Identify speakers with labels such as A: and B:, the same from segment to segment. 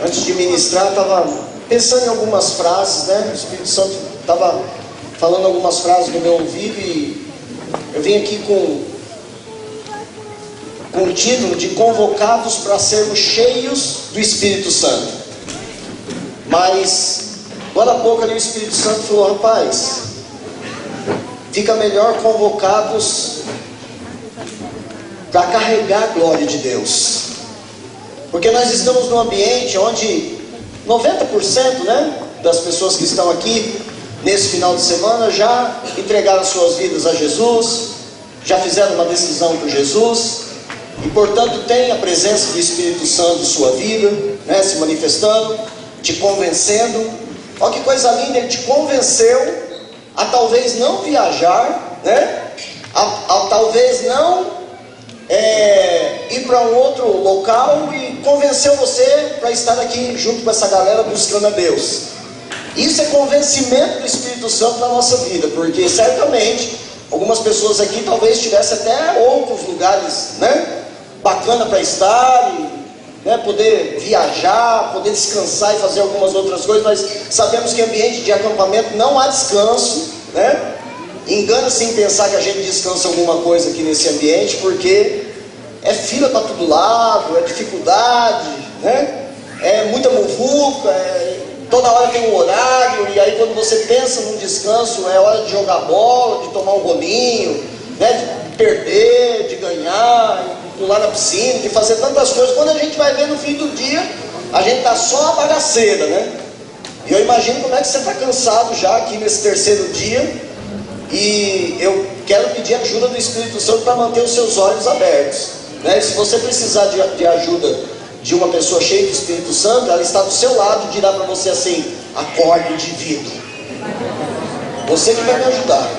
A: Antes de ministrar, estava pensando em algumas frases, né? O Espírito Santo estava falando algumas frases no meu ouvido e eu vim aqui com o título de convocados para sermos cheios do Espírito Santo. Mas, agora há pouco ali o Espírito Santo falou: rapaz, fica melhor convocados para carregar a glória de Deus. Porque nós estamos num ambiente onde 90%, né, das pessoas que estão aqui nesse final de semana já entregaram suas vidas a Jesus, já fizeram uma decisão por Jesus, e portanto tem a presença do Espírito Santo em sua vida, né, se manifestando, te convencendo. Olha que coisa linda, ele te convenceu a talvez não viajar, né, a talvez não ir para um outro local, e convenceu você para estar aqui junto com essa galera buscando a Deus. Isso é convencimento do Espírito Santo na nossa vida, porque certamente algumas pessoas aqui talvez tivessem até outros lugares, né, bacana para estar, e, né, poder viajar, poder descansar e fazer algumas outras coisas. Mas sabemos que em ambiente de acampamento não há descanso, né? Engana-se em pensar que a gente descansa alguma coisa aqui nesse ambiente, porque é fila para todo lado, é dificuldade, né? É muita muvuca, toda hora tem um horário, e aí quando você pensa num descanso, é hora de jogar bola, de tomar um bolinho, né? De perder, de ganhar, de pular na piscina, de fazer tantas coisas. Quando a gente vai ver no fim do dia, a gente está só a bagaceira, né? E eu imagino como é que você está cansado já aqui nesse terceiro dia. E eu quero pedir a ajuda do Espírito Santo para manter os seus olhos abertos, né? Se você precisar de ajuda de uma pessoa cheia do Espírito Santo, ela está do seu lado e dirá para você assim: acorde, indivíduo. Você que vai me ajudar,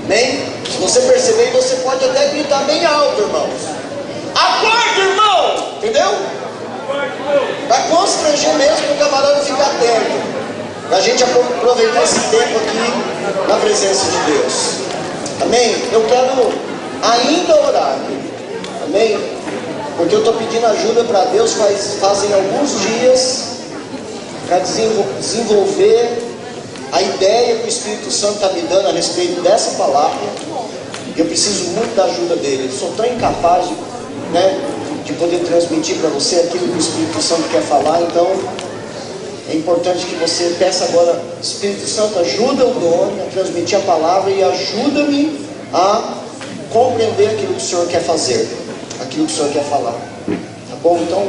A: amém? Se você perceber, você pode até gritar bem alto, irmãos: acorde, irmão! Entendeu? Para constranger mesmo, o camarada ficar atento, para a gente aproveitar esse tempo aqui na presença de Deus, amém? Eu quero ainda orar, amém? Porque eu estou pedindo ajuda para Deus fazem alguns dias, para desenvolver a ideia que o Espírito Santo está me dando a respeito dessa palavra. Eu preciso muito da ajuda dele. Eu sou tão incapaz de poder transmitir para você aquilo que o Espírito Santo quer falar. Então é importante que você peça agora: Espírito Santo, ajuda o Doni a transmitir a palavra e ajuda-me a compreender aquilo que o Senhor quer fazer, aquilo que o Senhor quer falar. Tá bom? Então,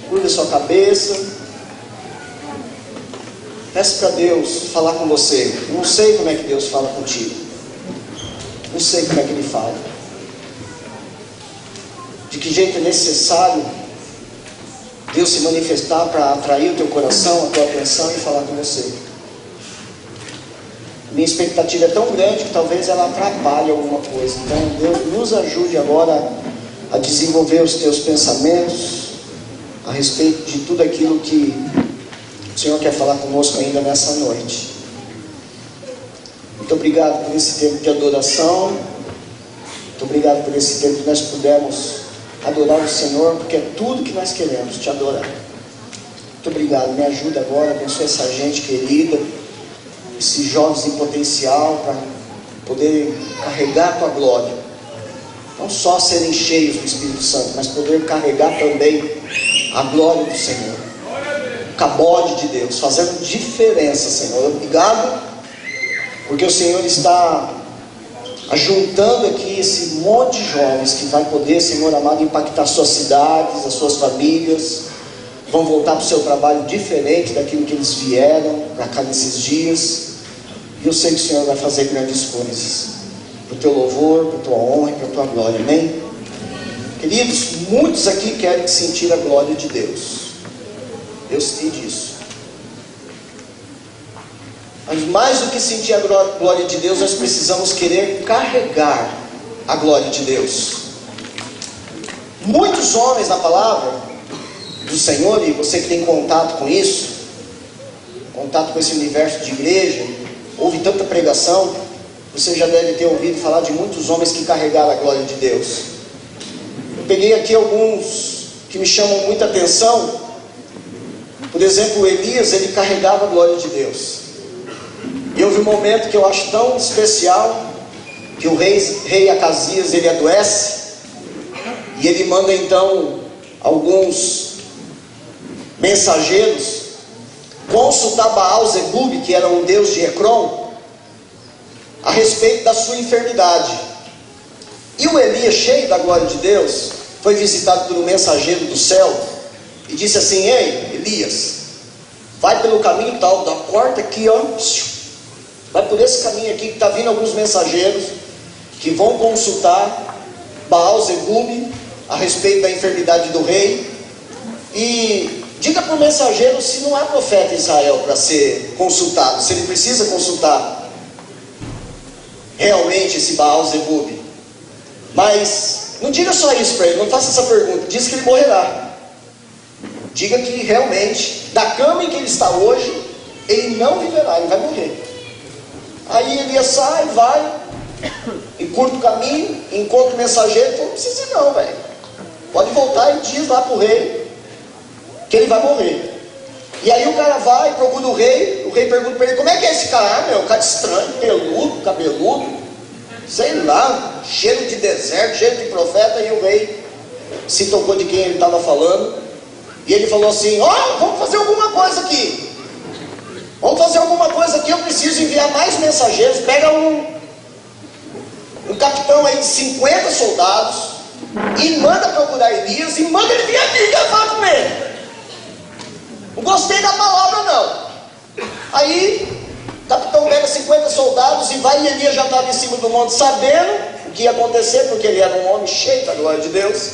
A: curva a sua cabeça, peça para Deus falar com você. Eu não sei como é que Deus fala contigo, não sei como é que Ele fala, de que jeito é necessário Deus se manifestar para atrair o teu coração, a tua atenção e falar com você. Minha expectativa é tão grande que talvez ela atrapalhe alguma coisa. Então Deus nos ajude agora a desenvolver os teus pensamentos a respeito de tudo aquilo que o Senhor quer falar conosco ainda nessa noite. Muito obrigado por esse tempo de adoração. Muito obrigado por esse tempo que nós pudemos adorar o Senhor, porque é tudo que nós queremos, te adorar. Muito obrigado, me ajuda agora, abençoe essa gente querida, esses jovens em potencial, para poder carregar a tua glória. Não só serem cheios do Espírito Santo, mas poder carregar também a glória do Senhor, o cabode de Deus, fazendo diferença, Senhor. Obrigado, porque o Senhor está ajuntando aqui esse monte de jovens que vai poder, Senhor amado, impactar suas cidades, as suas famílias, vão voltar para o seu trabalho diferente daquilo que eles vieram para cá nesses dias. E eu sei que o Senhor vai fazer grandes coisas, para o teu louvor, para a tua honra e para a tua glória, amém? Queridos, muitos aqui querem sentir a glória de Deus, eu sei disso. Mas mais do que sentir a glória de Deus, nós precisamos querer carregar a glória de Deus. Muitos homens na palavra do Senhor, e você que tem contato com isso, contato com esse universo de igreja, ouve tanta pregação, você já deve ter ouvido falar de muitos homens que carregaram a glória de Deus. Eu peguei aqui alguns que me chamam muita atenção, Por exemplo, Elias, ele carregava a glória de Deus. E houve um momento que eu acho tão especial, que o rei Acasias, ele adoece, e ele manda então alguns mensageiros consultar Baal-zebub, que era um deus de Ecrom, a respeito da sua enfermidade. E o Elias, cheio da glória de Deus, foi visitado por um mensageiro do céu e disse assim: ei, Elias, vai pelo caminho tal, da porta aqui, ó, vai por esse caminho aqui, que está vindo alguns mensageiros que vão consultar Baal-zebub a respeito da enfermidade do rei, e diga para o mensageiro se não há profeta em Israel para ser consultado, se ele precisa consultar realmente esse Baal-zebub. Mas não diga só isso para ele, não faça essa pergunta, diz que ele morrerá. Diga que realmente, da cama em que ele está hoje, ele não viverá, ele vai morrer. Aí Elias sai, vai, encurta o caminho, encontra o mensageiro, falou: não precisa ir não, velho, pode voltar e diz lá para o rei que ele vai morrer. E aí o cara vai, procura o rei pergunta para ele: como é que é esse cara? Ah, meu, cara estranho, peludo, cabeludo, sei lá, cheiro de deserto, cheiro de profeta. E o rei se tocou de quem ele estava falando, e ele falou assim: ó, vamos fazer alguma coisa aqui, eu preciso enviar mais mensageiros. Pega um capitão aí de 50 soldados e manda procurar Elias, e manda ele vir aqui, quero falar com ele. Não gostei da palavra não. Aí o capitão pega 50 soldados e vai, e Elias já estava em cima do monte, sabendo o que ia acontecer, porque ele era um homem cheio da glória de Deus.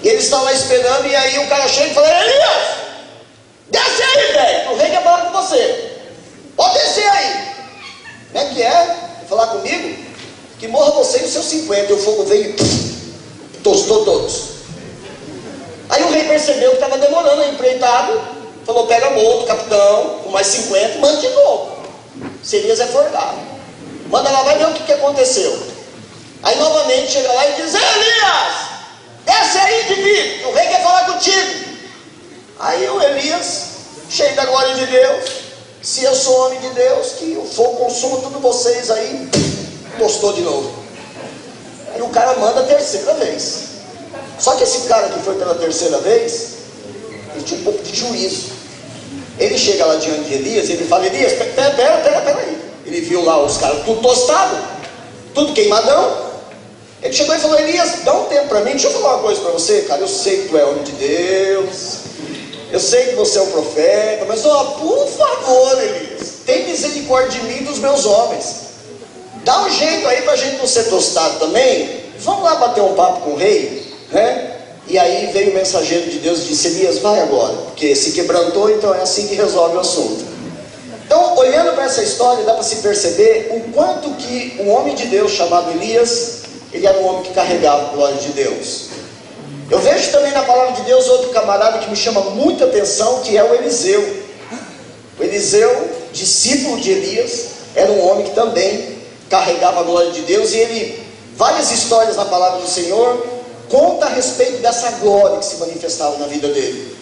A: E eles estão lá esperando, e aí o cara chega e fala: Elias, desce aí, velho, o rei quer falar com você, pode descer aí. Como é que é? Quer falar comigo? Que morra você e os seus 50. E o fogo veio e tostou todos. Aí o rei percebeu que estava demorando a empreitada, falou: pega outro capitão, com mais 50, manda de novo. Se Elias é forgado, manda lá, vai ver o que aconteceu. Aí novamente chega lá e diz: Elias, desce aí, indivíduo, o rei quer falar contigo. Aí o Elias, cheio da glória de Deus: se eu sou homem de Deus, que o fogo consuma tudo vocês aí. Postou de novo. Aí o cara manda a terceira vez. Só que esse cara que foi pela terceira vez, ele tinha um pouco de juízo. Ele chega lá diante de Elias e ele fala: Elias, pera aí. Ele viu lá os caras tudo tostado, tudo queimadão. Ele chegou e falou: Elias, dá um tempo para mim, deixa eu falar uma coisa para você, cara. Eu sei que tu é homem de Deus, eu sei que você é um profeta, mas ó, por favor, Elias, tem misericórdia de mim e dos meus homens. Dá um jeito aí para a gente não ser tostado também. Vamos lá bater um papo com o rei, né? E aí veio o mensageiro de Deus e disse: Elias, vai agora, porque se quebrantou, então é assim que resolve o assunto. Então, olhando para essa história, dá para se perceber o quanto que um homem de Deus chamado Elias, ele era um homem que carregava a glória de Deus. Eu vejo também na palavra de Deus outro camarada que me chama muita atenção, que é o Eliseu. O Eliseu, discípulo de Elias, era um homem que também carregava a glória de Deus, e ele, várias histórias na palavra do Senhor, conta a respeito dessa glória que se manifestava na vida dele.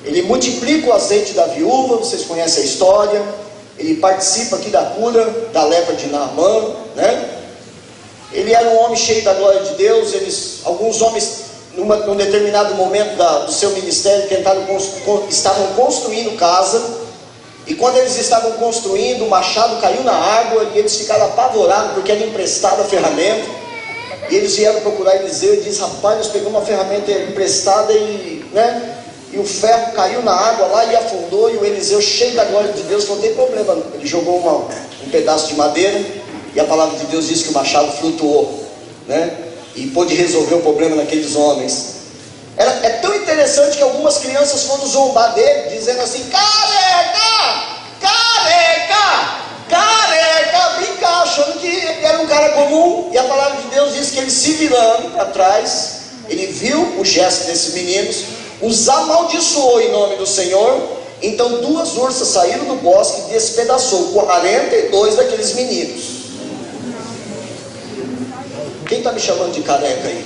A: Ele multiplica o azeite da viúva, vocês conhecem a história. Ele participa aqui da cura da lepra de Naamã, né? Ele era um homem cheio da glória de Deus. Alguns homens, num determinado momento do seu ministério, estavam construindo casa. E quando eles estavam construindo, o machado caiu na água e eles ficaram apavorados porque era emprestada a ferramenta. E eles vieram procurar Eliseu e disse: rapaz, nós pegamos uma ferramenta emprestada e o ferro caiu na água lá e afundou. E o Eliseu, cheio da glória de Deus, não tem problema. Ele jogou um pedaço de madeira e a palavra de Deus diz que o machado flutuou, né? E pôde resolver o problema naqueles homens. É tão interessante que algumas crianças foram zombar dele, dizendo assim: careca, brincar, achando que ele era um cara comum. E a palavra de Deus diz que ele, se virando para trás, ele viu o gesto desses meninos, os amaldiçoou em nome do Senhor. Então 2 ursas saíram do bosque e despedaçou 42 daqueles meninos. Quem está me chamando de careca aí?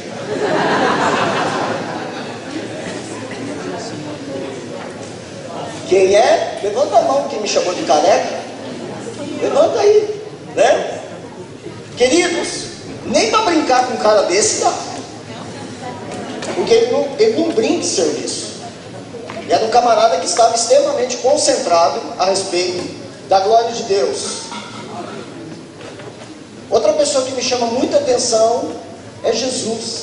A: Quem é? Levanta a mão quem me chamou de careca. Levanta aí, né? Queridos, nem para brincar com um cara desse dá. Porque ele não brinca de serviço. E era um camarada que estava extremamente concentrado a respeito da glória de Deus. Outra pessoa que me chama muita atenção é Jesus.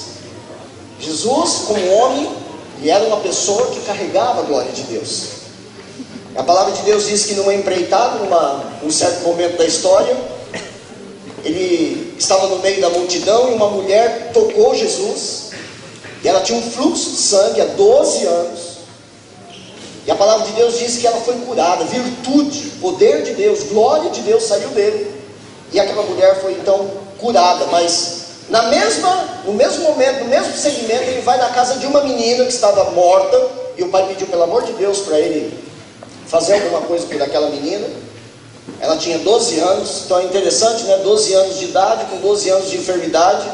A: Jesus, como homem, ele era uma pessoa que carregava a glória de Deus. A palavra de Deus diz que numa empreitada, num certo momento da história, ele estava no meio da multidão e uma mulher tocou Jesus. E ela tinha um fluxo de sangue há 12 anos. E a palavra de Deus diz que ela foi curada. Virtude, poder de Deus, glória de Deus saiu dele. E aquela mulher foi então curada. Mas no mesmo momento, no mesmo segmento, ele vai na casa de uma menina que estava morta. E o pai pediu pelo amor de Deus para ele fazer alguma coisa por aquela menina. Ela tinha 12 anos. Então é interessante, né? 12 anos de idade, com 12 anos de enfermidade.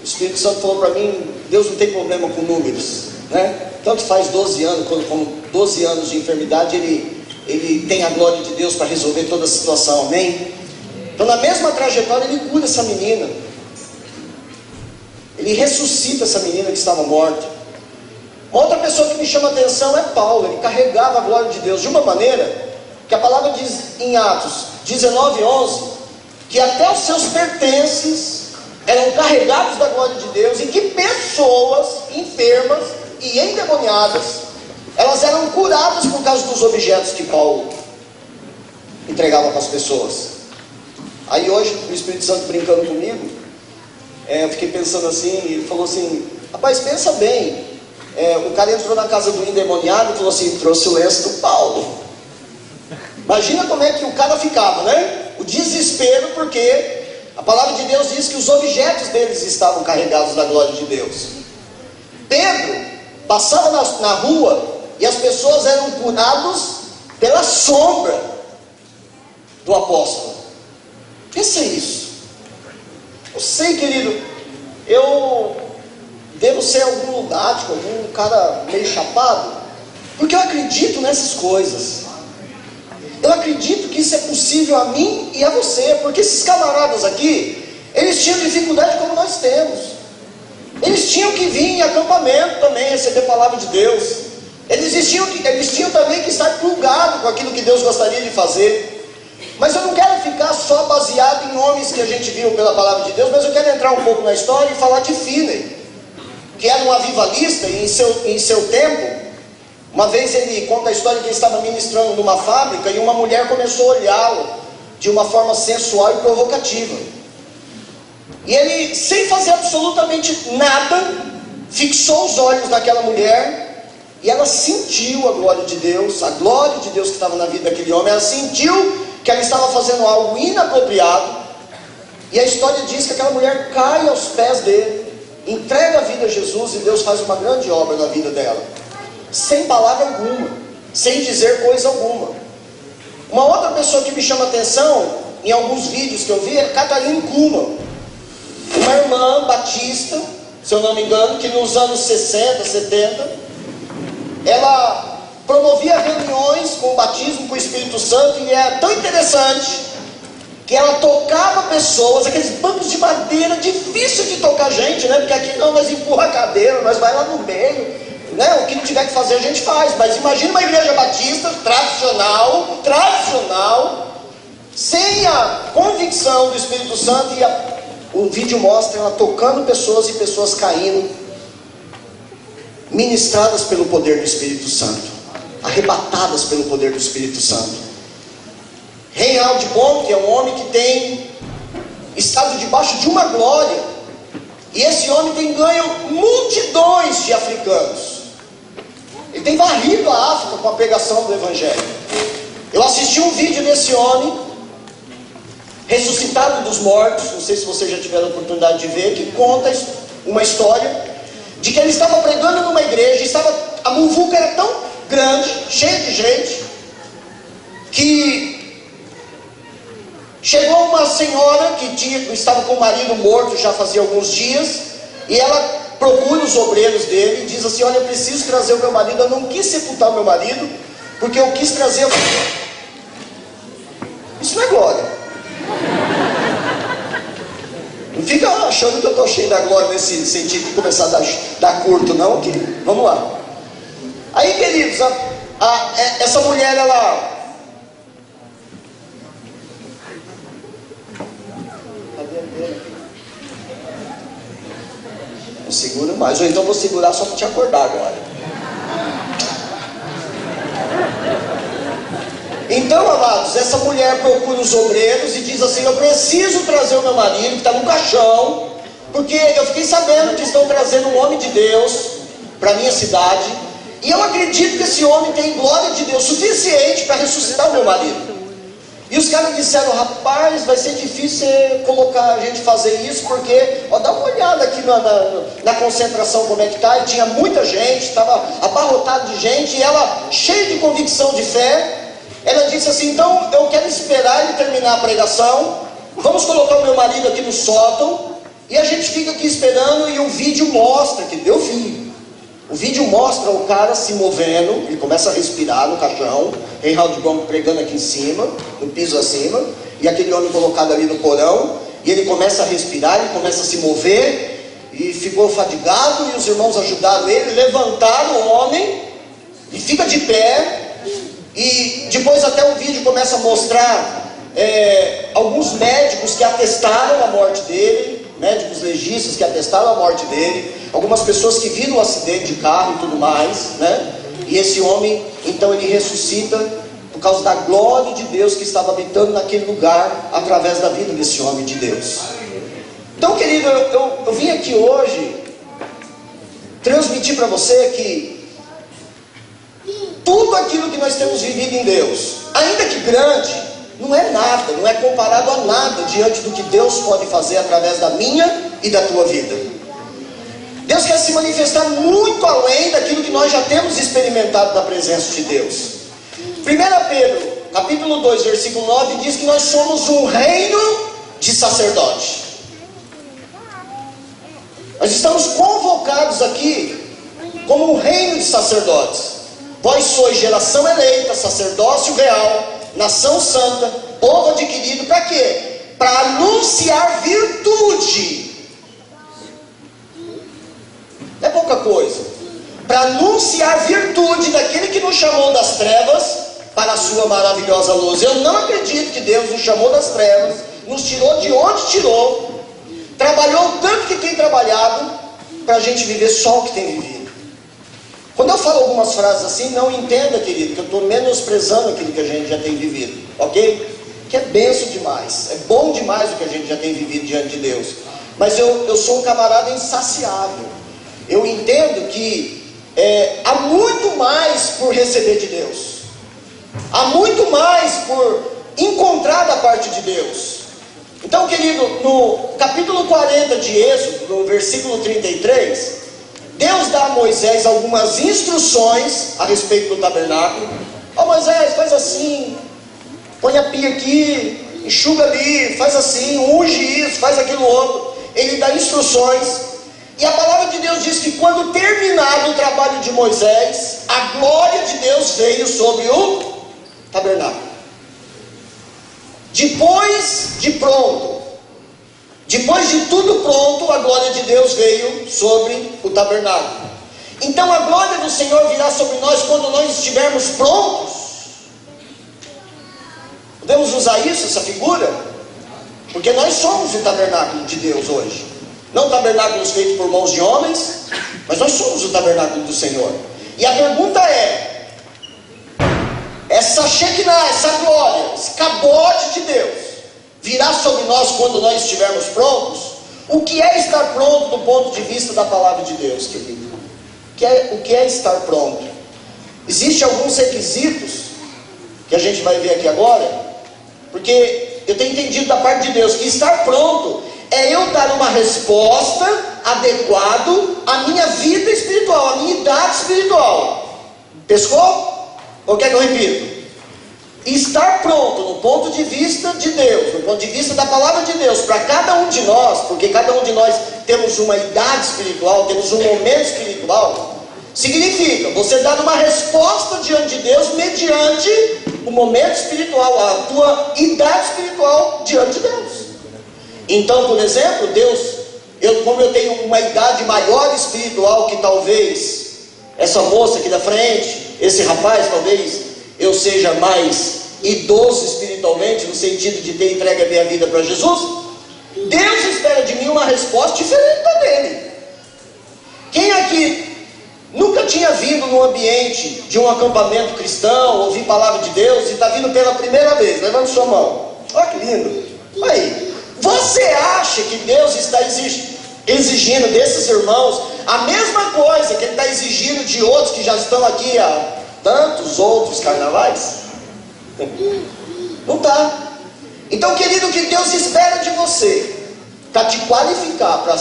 A: O Espírito Santo falou para mim: Deus não tem problema com números, né? Tanto faz 12 anos, como 12 anos de enfermidade, ele tem a glória de Deus para resolver toda a situação, amém? Então na mesma trajetória ele cura essa menina. Ele ressuscita essa menina que estava morta. Uma outra pessoa que me chama a atenção é Paulo. Ele carregava a glória de Deus de uma maneira que a palavra diz em Atos 19:11, que até os seus pertences eram carregados da glória de Deus, e que pessoas enfermas e endemoniadas, elas eram curadas por causa dos objetos que Paulo entregava para as pessoas. Aí hoje, o Espírito Santo brincando comigo, eu fiquei pensando assim, ele falou assim: rapaz, pensa bem, o cara entrou na casa do endemoniado e falou assim: trouxe o lenço do Paulo. Imagina como é que o cara ficava, né? O desespero, porque a palavra de Deus diz que os objetos deles estavam carregados da glória de Deus. Pedro passava na rua e as pessoas eram curadas pela sombra do apóstolo. Pensa isso. Eu sei, querido, eu devo ser algum lunático, algum cara meio chapado, porque eu acredito nessas coisas. Eu acredito que isso é possível a mim e a você, porque esses camaradas aqui, eles tinham dificuldade como nós temos. Eles tinham que vir em acampamento também, receber a palavra de Deus. Eles tinham também que estar plugados com aquilo que Deus gostaria de fazer. Mas eu não quero ficar só baseado em nomes que a gente viu pela palavra de Deus, mas eu quero entrar um pouco na história e falar de Finney, que era um avivalista, e em seu tempo, uma vez ele conta a história que ele estava ministrando numa fábrica e uma mulher começou a olhá-lo de uma forma sensual e provocativa. E ele, sem fazer absolutamente nada, fixou os olhos naquela mulher e ela sentiu a glória de Deus que estava na vida daquele homem. Ela sentiu que ela estava fazendo algo inapropriado. E a história diz que aquela mulher cai aos pés dele, entrega a vida a Jesus e Deus faz uma grande obra na vida dela. Sem palavra alguma, sem dizer coisa alguma. Uma outra pessoa que me chama a atenção, em alguns vídeos que eu vi, é Catherine Kuhlman, uma irmã batista, se eu não me engano, que nos anos 60, 70, ela promovia reuniões com o batismo com o Espírito Santo, e é tão interessante que ela tocava pessoas, aqueles bancos de madeira, difícil de tocar gente, né? Porque aqui não, nós empurra a cadeira, nós vai lá no meio, né? O que tiver que fazer a gente faz. Mas imagina uma igreja batista tradicional, sem a convicção do Espírito Santo, e o vídeo mostra ela tocando pessoas e pessoas caindo, ministradas pelo poder do Espírito Santo, arrebatadas pelo poder do Espírito Santo. Reinhard Bonk é um homem que tem estado debaixo de uma glória, e esse homem tem ganho multidões de africanos. Ele tem varrido a África com a pregação do Evangelho. Eu assisti um vídeo desse homem ressuscitado dos mortos, não sei se vocês já tiveram a oportunidade de ver, que conta uma história de que ele estava pregando numa igreja, a muvuca era tão grande, cheia de gente, que chegou uma senhora que estava com o marido morto já fazia alguns dias, e ela procura os obreiros dele e diz assim: olha, eu preciso trazer o meu marido. Eu não quis sepultar o meu marido, Porque eu quis trazer... Isso não é glória. Não fica achando que eu estou cheio da glória nesse sentido de começar a dar curto, não. Que... Vamos lá. Aí, queridos, essa mulher, ela... Não seguro mais, ou então vou segurar só para te acordar agora. Então, amados, essa mulher procura os obreiros e diz assim: eu preciso trazer o meu marido que está no caixão, porque eu fiquei sabendo que estão trazendo um homem de Deus para a minha cidade, e eu acredito que esse homem tem glória de Deus suficiente para ressuscitar o meu marido. E os caras disseram: rapaz, vai ser difícil colocar a gente fazer isso, porque, ó, dá uma olhada aqui na concentração como é que está. E tinha muita gente, estava abarrotado de gente, e ela, cheia de convicção de fé, ela disse assim: então eu quero esperar ele terminar a pregação, vamos colocar o meu marido aqui no sótão, e a gente fica aqui esperando, e o vídeo mostra que deu fim. O vídeo mostra o cara se movendo, ele começa a respirar no caixão, Reinhard Bonk pregando aqui em cima, no piso acima, e aquele homem colocado ali no porão, e ele começa a respirar, ele começa a se mover, e ficou fadigado, e os irmãos ajudaram ele, levantaram o homem, e fica de pé, e depois até o vídeo começa a mostrar alguns médicos que atestaram a morte dele, médicos legistas que atestaram a morte dele, algumas pessoas que viram o acidente de carro e tudo mais, né? E esse homem, então, ele ressuscita por causa da glória de Deus que estava habitando naquele lugar, através da vida desse homem de Deus. Então, querido, eu vim aqui hoje transmitir para você que tudo aquilo que nós temos vivido em Deus, ainda que grande, não é nada, não é comparado a nada diante do que Deus pode fazer através da minha e da tua vida. Deus quer se manifestar muito além daquilo que nós já temos experimentado da presença de Deus. 1 Pedro, capítulo 2, versículo 9, diz que nós somos um reino de sacerdote. Nós estamos convocados aqui como um reino de sacerdotes. Vós sois geração eleita, sacerdócio real, nação santa, povo adquirido, para quê? Para anunciar virtude. Não é pouca coisa. Para anunciar virtude daquele que nos chamou das trevas para a sua maravilhosa luz. Eu não acredito que Deus nos chamou das trevas, nos tirou de onde tirou, trabalhou tanto que tem trabalhado, para a gente viver só o que tem vivido. Quando eu falo algumas frases assim, não entenda, querido, que eu estou menosprezando aquilo que a gente já tem vivido, ok? Que é benção demais, é bom demais o que a gente já tem vivido diante de Deus. Mas eu sou um camarada insaciável. Eu entendo que há muito mais por receber de Deus, há muito mais por encontrar da parte de Deus. Então, querido, no capítulo 40 de Êxodo, no versículo 33, Deus dá a Moisés algumas instruções a respeito do tabernáculo. Ó, Moisés, faz assim, põe a pia aqui, enxuga ali, faz assim, unge isso, faz aquilo outro. Ele dá instruções. E a palavra de Deus diz que quando terminado o trabalho de Moisés, a glória de Deus veio sobre o tabernáculo. Depois de tudo pronto, a glória de Deus veio sobre o tabernáculo. Então a glória do Senhor virá sobre nós quando nós estivermos prontos. Podemos usar isso, essa figura? Porque nós somos o tabernáculo de Deus hoje. Não tabernáculos feitos por mãos de homens, mas nós somos o tabernáculo do Senhor. E a pergunta é: essa Shekinah, essa glória, esse cabote de Deus, virá sobre nós quando nós estivermos prontos? O que é estar pronto do ponto de vista da palavra de Deus, querido? O que é estar pronto? Existem alguns requisitos que a gente vai ver aqui agora, porque eu tenho entendido da parte de Deus que estar pronto é eu dar uma resposta adequada à minha vida espiritual, à minha idade espiritual. Pescou? Ou quer que eu repita? Estar pronto no ponto de vista de Deus, no ponto de vista da palavra de Deus, para cada um de nós, porque cada um de nós temos uma idade espiritual, temos um momento espiritual. Significa você dar uma resposta diante de Deus mediante o momento espiritual, a tua idade espiritual diante de Deus. Então, por exemplo, como eu tenho uma idade maior espiritual que talvez essa moça aqui da frente, esse rapaz, talvez eu seja mais idoso espiritualmente, no sentido de ter entregue a minha vida para Jesus, Deus espera de mim uma resposta diferente da dele. Quem aqui nunca tinha vindo num ambiente de um acampamento cristão, ouvir palavra de Deus, e está vindo pela primeira vez? Levanta sua mão. Olha que lindo. Aí, você acha que Deus está exigindo desses irmãos a mesma coisa que Ele está exigindo de outros que já estão aqui há tantos outros carnavais? Não está. Então, querido, o que Deus espera de você para te qualificar para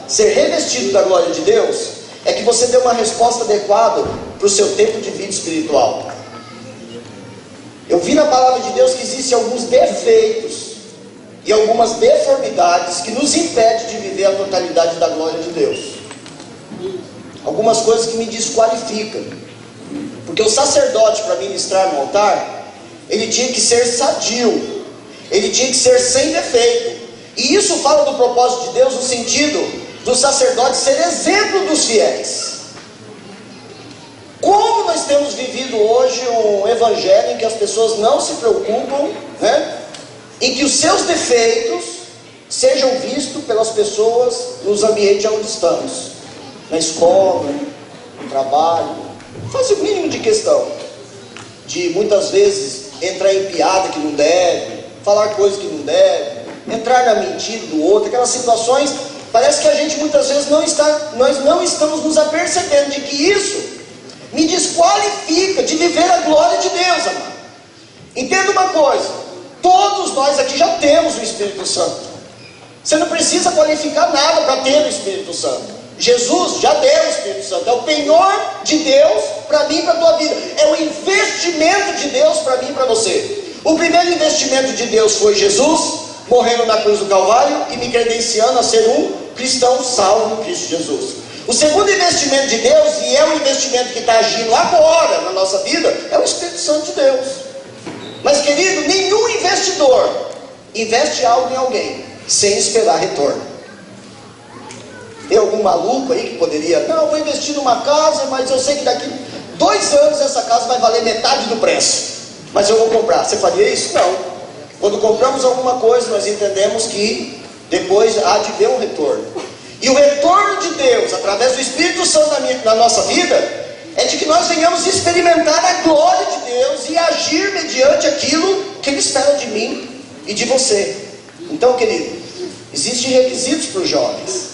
A: ser revestido da glória de Deus é que você dê uma resposta adequada para o seu tempo de vida espiritual. Eu vi na palavra de Deus que existem alguns defeitos e algumas deformidades que nos impedem de viver a totalidade da glória de Deus. Algumas coisas que me desqualificam. Porque o sacerdote, para ministrar no altar, ele tinha que ser sadio, ele tinha que ser sem defeito. E isso fala do propósito de Deus no sentido do sacerdote ser exemplo dos fiéis. Como nós temos vivido hoje um evangelho em que as pessoas não se preocupam, né? Em que os seus defeitos sejam vistos pelas pessoas nos ambientes onde estamos, na escola, no trabalho. Faz o mínimo de questão de muitas vezes entrar em piada que não deve, falar coisas que não deve, entrar na mentira do outro, aquelas situações. Parece que a gente muitas vezes nós não estamos nos apercebendo de que isso me desqualifica de viver a glória de Deus, amado. Entenda uma coisa, todos nós aqui já temos o Espírito Santo. Você não precisa qualificar nada para ter o Espírito Santo. Jesus já deu o Espírito Santo, é o penhor de Deus para mim e para a tua vida, é o investimento de Deus para mim e para você. O primeiro investimento de Deus foi Jesus, morrendo na cruz do Calvário e me credenciando a ser um cristão salvo em Cristo Jesus. O segundo investimento de Deus, e é o investimento que está agindo agora na nossa vida, é o Espírito Santo de Deus. Mas, querido, nenhum investidor investe algo em alguém sem esperar retorno. Tem algum maluco aí que poderia, não, eu vou investir numa casa, mas eu sei que daqui 2 anos essa casa vai valer metade do preço, mas eu vou comprar. Você faria isso? Não. Quando compramos alguma coisa, nós entendemos que depois há de ver um retorno. E o retorno de Deus, através do Espírito Santo na nossa vida, é de que nós venhamos experimentar a glória de Deus e agir mediante aquilo que Ele espera de mim e de você. Então, querido, existem requisitos para os jovens.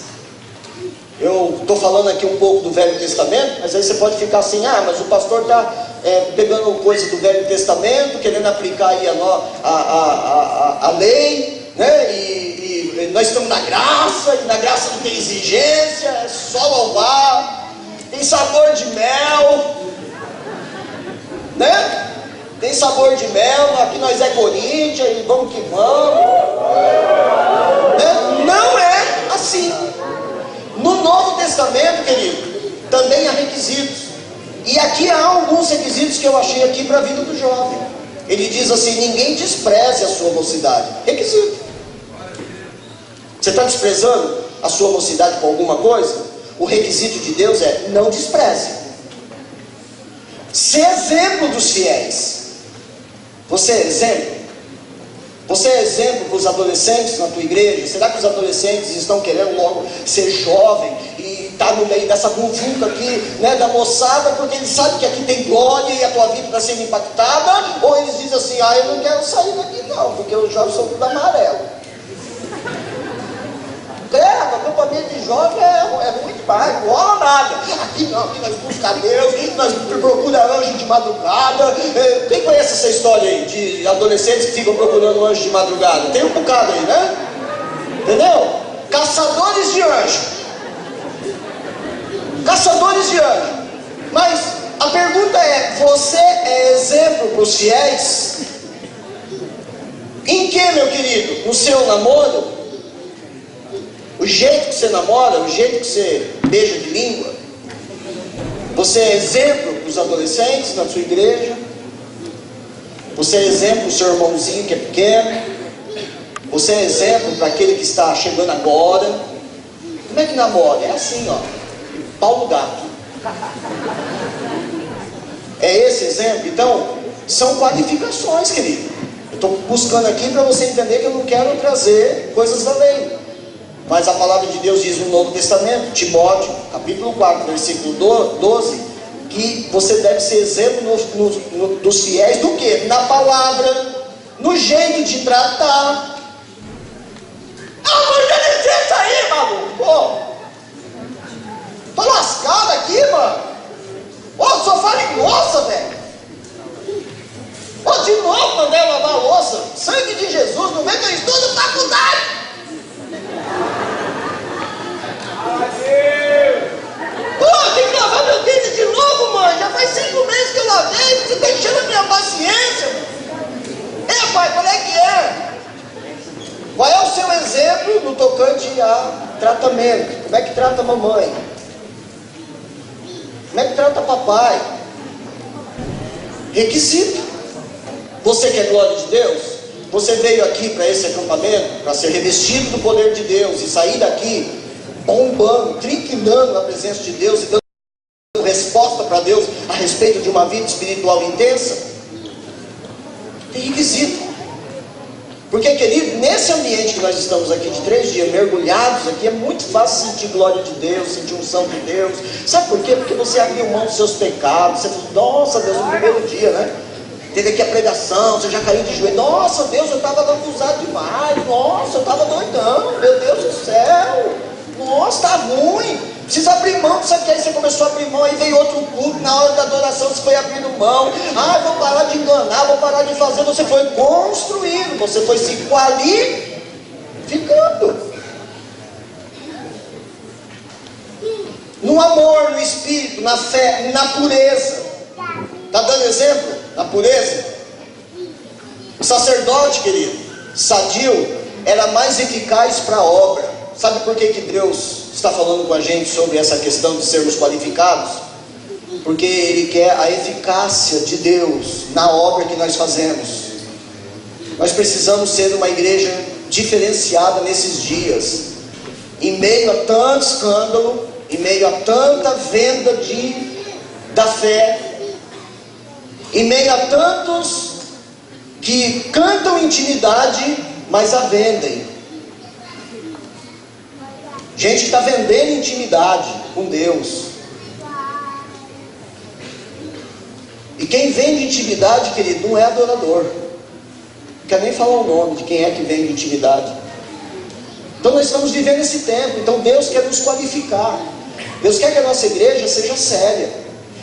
A: Eu estou falando aqui um pouco do Velho Testamento, mas aí você pode ficar assim, mas o pastor está pegando coisa do Velho Testamento, querendo aplicar aí a lei, né? E nós estamos na graça, e na graça não tem exigência, é só louvar, tem sabor de mel, né? Tem sabor de mel, aqui nós é Corinthians, e vamos que vamos, né? Não é assim. No Novo Testamento, querido, também há requisitos. E aqui há alguns requisitos que eu achei aqui para a vida do jovem. Ele diz assim, ninguém despreze a sua mocidade. Requisito. Você está desprezando a sua mocidade com alguma coisa? O requisito de Deus é, não despreze. Ser exemplo dos fiéis. Você é exemplo? Você é exemplo para os adolescentes na tua igreja? Será que os adolescentes estão querendo logo ser jovem e estar no meio dessa muvuca aqui, né, da moçada, porque eles sabem que aqui tem glória e a tua vida está sendo impactada? Ou eles dizem assim, eu não quero sair daqui não, porque eu já sou tudo amarelo. O acampamento de jovem é ruim demais, não rola nada. Aqui não, aqui nós buscamos Deus, nós procuramos anjo de madrugada. Quem conhece essa história aí de adolescentes que ficam procurando anjo de madrugada? Tem um bocado aí, né? Entendeu? Caçadores de anjo. Caçadores de anjo. Mas a pergunta é, você é exemplo para os fiéis? Em que, meu querido? No seu namoro? O jeito que você namora, o jeito que você beija de língua, Você é exemplo para os adolescentes na sua igreja. Você é exemplo para o seu irmãozinho que é pequeno. Você é exemplo para aquele que está chegando agora. Como é que namora? É assim, ó. Paulo Gato. É esse exemplo? Então, são qualificações, querido. Eu estou buscando aqui para você entender que eu não quero trazer coisas da lei. Mas a palavra de Deus diz no Novo Testamento, Timóteo, capítulo 4, versículo 12, que você deve ser exemplo dos fiéis do quê? Na palavra, no jeito de tratar. Ah, mas já disse isso aí, maluco! Tô lascado aqui, mano! Só fala em louça, velho! De novo mandei lavar a louça! Sangue de Jesus, não vem que eu estudo faculdade! Tem que lavar meu tênis de novo, mãe. Já faz 5 meses que eu lavei. Você está enchendo a minha paciência. Pai, qual é que é? Qual é o seu exemplo no tocante a tratamento? Como é que trata a mamãe? Como é que trata papai? Requisito. Você quer glória de Deus? Você veio aqui para esse acampamento para ser revestido do poder de Deus e sair daqui bombando, trinquinando na presença de Deus e dando resposta para Deus a respeito de uma vida espiritual intensa? Tem requisito. Porque, querido, nesse ambiente que nós estamos aqui de 3 dias mergulhados aqui, é muito fácil sentir glória de Deus, sentir unção de Deus. Sabe por quê? Porque você abriu mão dos seus pecados. Você falou, nossa Deus, no primeiro dia, né? Teve aqui a pregação, você já caiu de joelho. Nossa Deus, eu estava lambuzado demais. Nossa, eu estava doidão. Meu Deus do céu. Nossa, está ruim. Precisa abrir mão, sabe que aí você começou a abrir mão, aí veio outro culto, na hora da adoração você foi abrindo mão. Vou parar de enganar, vou parar de fazer. Você foi construindo, você foi se qualificando. No amor, no espírito, na fé, na pureza. Está dando exemplo? Na pureza. O sacerdote, querido, sadio, era mais eficaz para a obra. Sabe por que Deus está falando com a gente sobre essa questão de sermos qualificados? Porque Ele quer a eficácia de Deus na obra que nós fazemos. Nós precisamos ser uma igreja diferenciada nesses dias. Em meio a tanto escândalo, em meio a tanta venda da fé, em meio a tantos que cantam intimidade, mas a vendem. Gente que está vendendo intimidade com Deus. E quem vende intimidade, querido, não é adorador. Não quero nem falar o nome de quem é que vende intimidade. Então nós estamos vivendo esse tempo. Então Deus quer nos qualificar. Deus quer que a nossa igreja seja séria.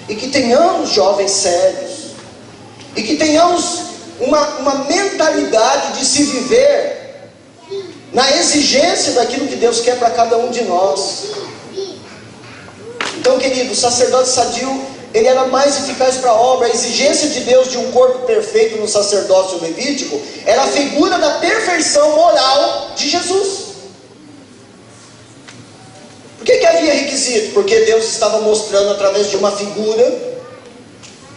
A: E que tenhamos jovens sérios. E que tenhamos uma mentalidade de se viver na exigência daquilo que Deus quer para cada um de nós. Então, querido, o sacerdote sadio, ele era mais eficaz para a obra. A exigência de Deus de um corpo perfeito no sacerdócio levítico era a figura da perfeição moral de Jesus. Por que havia requisito? Porque Deus estava mostrando através de uma figura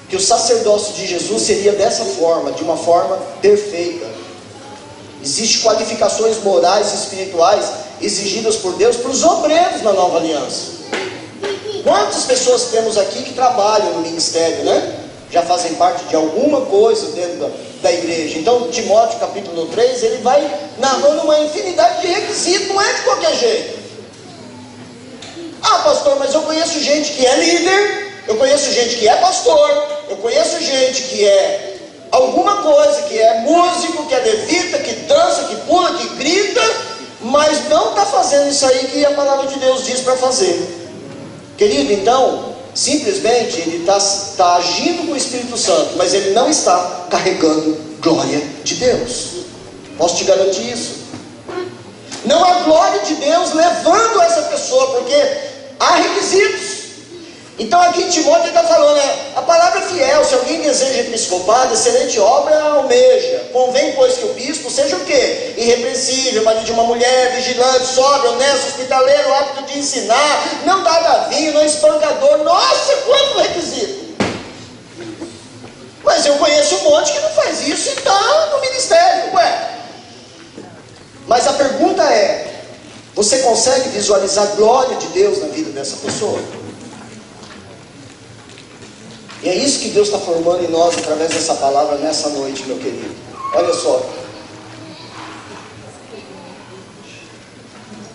A: que o sacerdócio de Jesus seria dessa forma, de uma forma perfeita. Existem qualificações morais e espirituais exigidas por Deus para os obreiros na nova aliança. Quantas pessoas temos aqui que trabalham no ministério, né? Já fazem parte de alguma coisa dentro da igreja. Então, Timóteo capítulo 3, ele vai narrando uma infinidade de requisitos, não é de qualquer jeito. Pastor, mas eu conheço gente que é líder, eu conheço gente que é pastor, eu conheço gente que é alguma coisa, que é músico, que é levita, que dança, que pula, que grita, mas não está fazendo isso aí que a palavra de Deus diz para fazer. Querido, então, simplesmente ele está agindo com o Espírito Santo, mas ele não está carregando glória de Deus. Posso te garantir isso? Não há glória de Deus levando essa pessoa, porque há requisitos. Então aqui em Timóteo está falando, a palavra fiel. Se alguém deseja episcopado, excelente obra almeja. Convém, pois, que o bispo seja o quê? Irrepreensível, marido de uma mulher, vigilante, sóbrio, honesto, hospitaleiro, apto de ensinar, não dado a vinho, não espancador. Nossa, quanto requisito! Mas eu conheço um monte que não faz isso e está no ministério, ué. Mas a pergunta é: você consegue visualizar a glória de Deus na vida dessa pessoa? E é isso que Deus está formando em nós através dessa palavra nessa noite, meu querido. Olha só.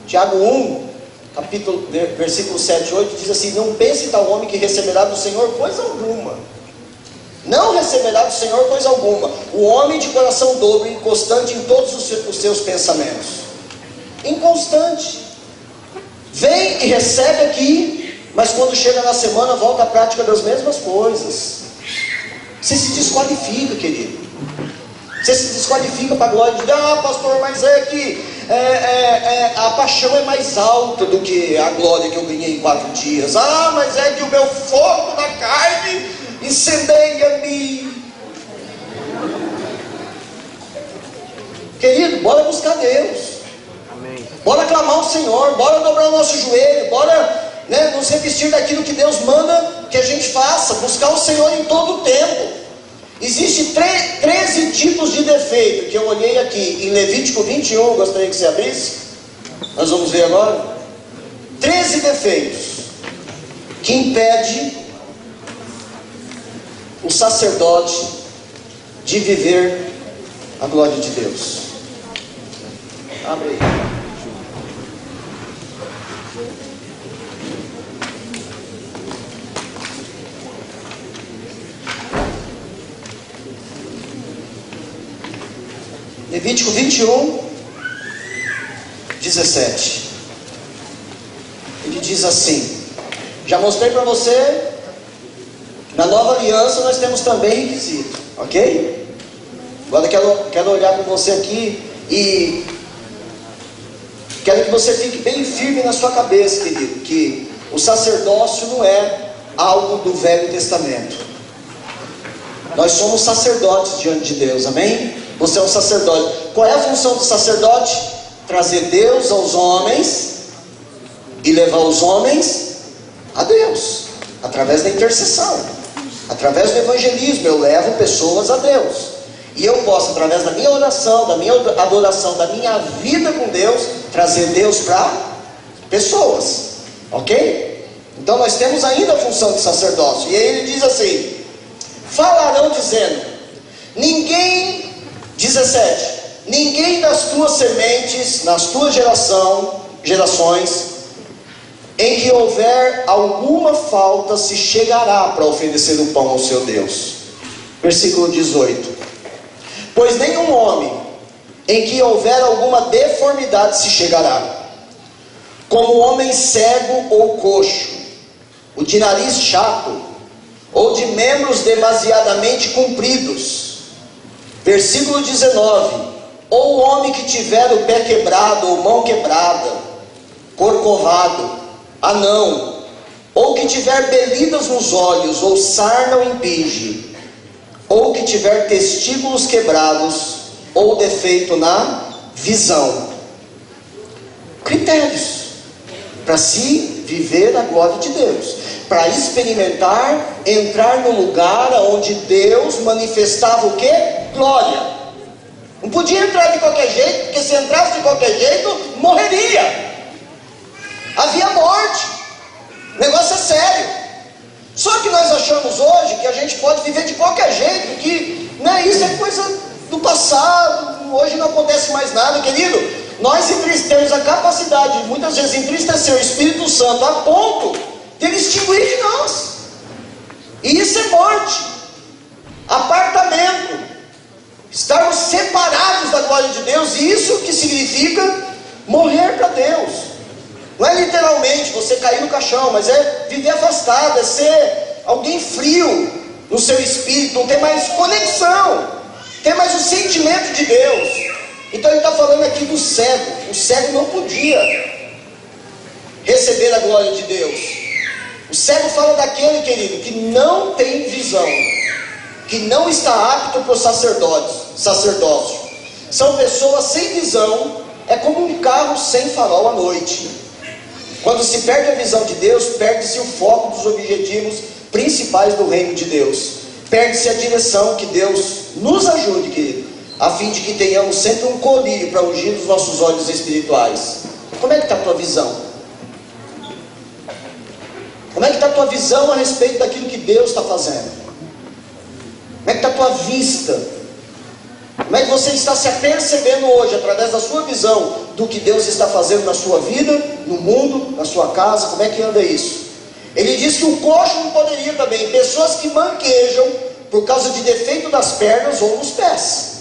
A: Tiago 1, versículo 7 e 8 diz assim: não pense tal homem que receberá do Senhor coisa alguma. Não receberá do Senhor coisa alguma. O homem de coração dobre, inconstante em todos os seus pensamentos. Inconstante. Vem e recebe aqui, mas quando chega na semana volta à prática das mesmas coisas. Você se desqualifica, querido. Você se desqualifica para a glória de Deus. Ah, pastor, mas é que a paixão é mais alta do que a glória que eu ganhei em 4 dias. Ah, mas é que o meu fogo da carne incendeia-me. Querido, bora buscar Deus. Amém. Bora clamar ao Senhor, bora dobrar o nosso joelho, bora nos revestir daquilo que Deus manda que a gente faça, buscar o Senhor em todo o tempo. Existem 13 tipos de defeito que eu olhei aqui em Levítico 21, gostaria que você abrisse. Nós vamos ver agora. 13 defeitos que impedem o sacerdote de viver a glória de Deus. Abre aí. Levítico 21, 17. Ele diz assim: já mostrei para você, na nova aliança nós temos também requisito, ok? Agora quero olhar para você aqui e quero que você fique bem firme na sua cabeça, querido, que o sacerdócio não é algo do Velho Testamento. Nós somos sacerdotes diante de Deus, amém? Você é um sacerdote. Qual é a função do sacerdote? Trazer Deus aos homens e levar os homens a Deus, através da intercessão, através do evangelismo. Eu levo pessoas a Deus, e eu posso, através da minha oração, da minha adoração, da minha vida com Deus, trazer Deus para pessoas, ok? Então nós temos ainda a função de sacerdócio. E aí ele diz assim: falarão dizendo, 17, ninguém das tuas sementes, nas tuas gerações, em que houver alguma falta, se chegará para oferecer o pão ao seu Deus. Versículo 18: pois nenhum homem em que houver alguma deformidade se chegará, como homem cego ou coxo, o de nariz chato, ou de membros demasiadamente compridos. Versículo 19: ou o homem que tiver o pé quebrado, ou mão quebrada, corcovado, anão, ou que tiver belidas nos olhos, ou sarna ou impinge, ou que tiver testículos quebrados, ou defeito na visão. Critérios para se viver a glória de Deus, para experimentar, entrar no lugar onde Deus manifestava o que? Glória. Não podia entrar de qualquer jeito, porque se entrasse de qualquer jeito, morreria. Havia morte. O negócio é sério. Só que nós achamos hoje que a gente pode viver de qualquer jeito, que isso é coisa do passado, hoje não acontece mais nada, querido. Nós temos a capacidade de muitas vezes entristecer o Espírito Santo a ponto de ele extinguir de nós. E isso é morte, apartamento, estarmos separados da glória de Deus. E isso que significa morrer para Deus. Não é literalmente você cair no caixão, mas é viver afastado, é ser alguém frio no seu espírito, não ter mais conexão, ter mais o sentimento de Deus. Então ele está falando aqui do cego. O cego não podia receber a glória de Deus. O cego fala daquele, querido, que não tem visão. que não está apto para o sacerdócio. São pessoas sem visão, é como um carro sem farol à noite. Quando se perde a visão de Deus, perde-se o foco dos objetivos principais do reino de Deus. Perde-se a direção. Que Deus nos ajude, querido, a fim de que tenhamos sempre um colírio para ungir os nossos olhos espirituais. Como é que está a tua visão? Como é que está a tua visão a respeito daquilo que Deus está fazendo? Como é que está a tua vista? Como é que você está se apercebendo hoje, através da sua visão, do que Deus está fazendo na sua vida, no mundo, na sua casa? Como é que anda isso? Ele diz que o coxo não poderia também. Pessoas que manquejam por causa de defeito das pernas ou dos pés.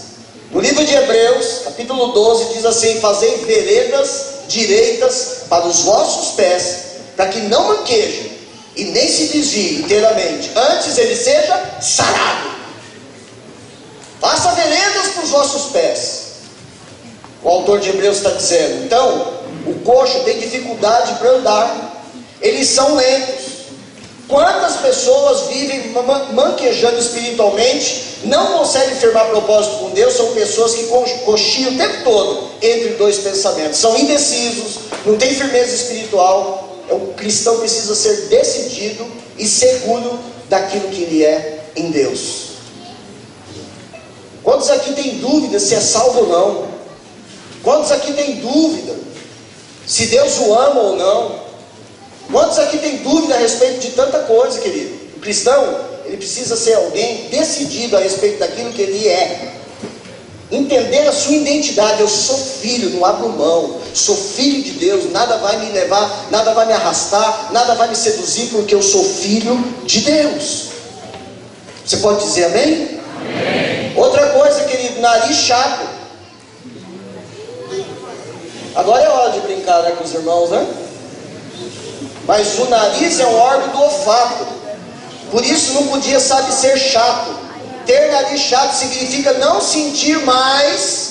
A: No livro de Hebreus, capítulo 12, diz assim: fazei veredas direitas para os vossos pés, para que não manquejem e nem se desvie inteiramente, antes ele seja sarado. Faça veredas para os vossos pés. O autor de Hebreus está dizendo. Então, o coxo tem dificuldade para andar, eles são lentos. Quantas pessoas vivem manquejando espiritualmente, não conseguem firmar propósito com Deus? São pessoas que cochiam o tempo todo entre dois pensamentos, são indecisos, não tem firmeza espiritual. O cristão precisa ser decidido e seguro daquilo que ele é em Deus. Quantos aqui têm dúvida se é salvo ou não? Quantos aqui têm dúvida se Deus o ama ou não? Quantos aqui têm dúvida a respeito de tanta coisa, querido? O cristão, ele precisa ser alguém decidido a respeito daquilo que ele é. Entender a sua identidade. Eu sou filho, não abro mão. Sou filho de Deus, nada vai me levar, nada vai me arrastar, nada vai me seduzir, porque eu sou filho de Deus. Você pode dizer amém? Amém. Outra coisa, querido, nariz chato. Agora é hora de brincar, né, com os irmãos, né? Mas o nariz é um órgão do olfato. Por isso não podia, sabe, ser chato. Ter nariz chato significa não sentir mais,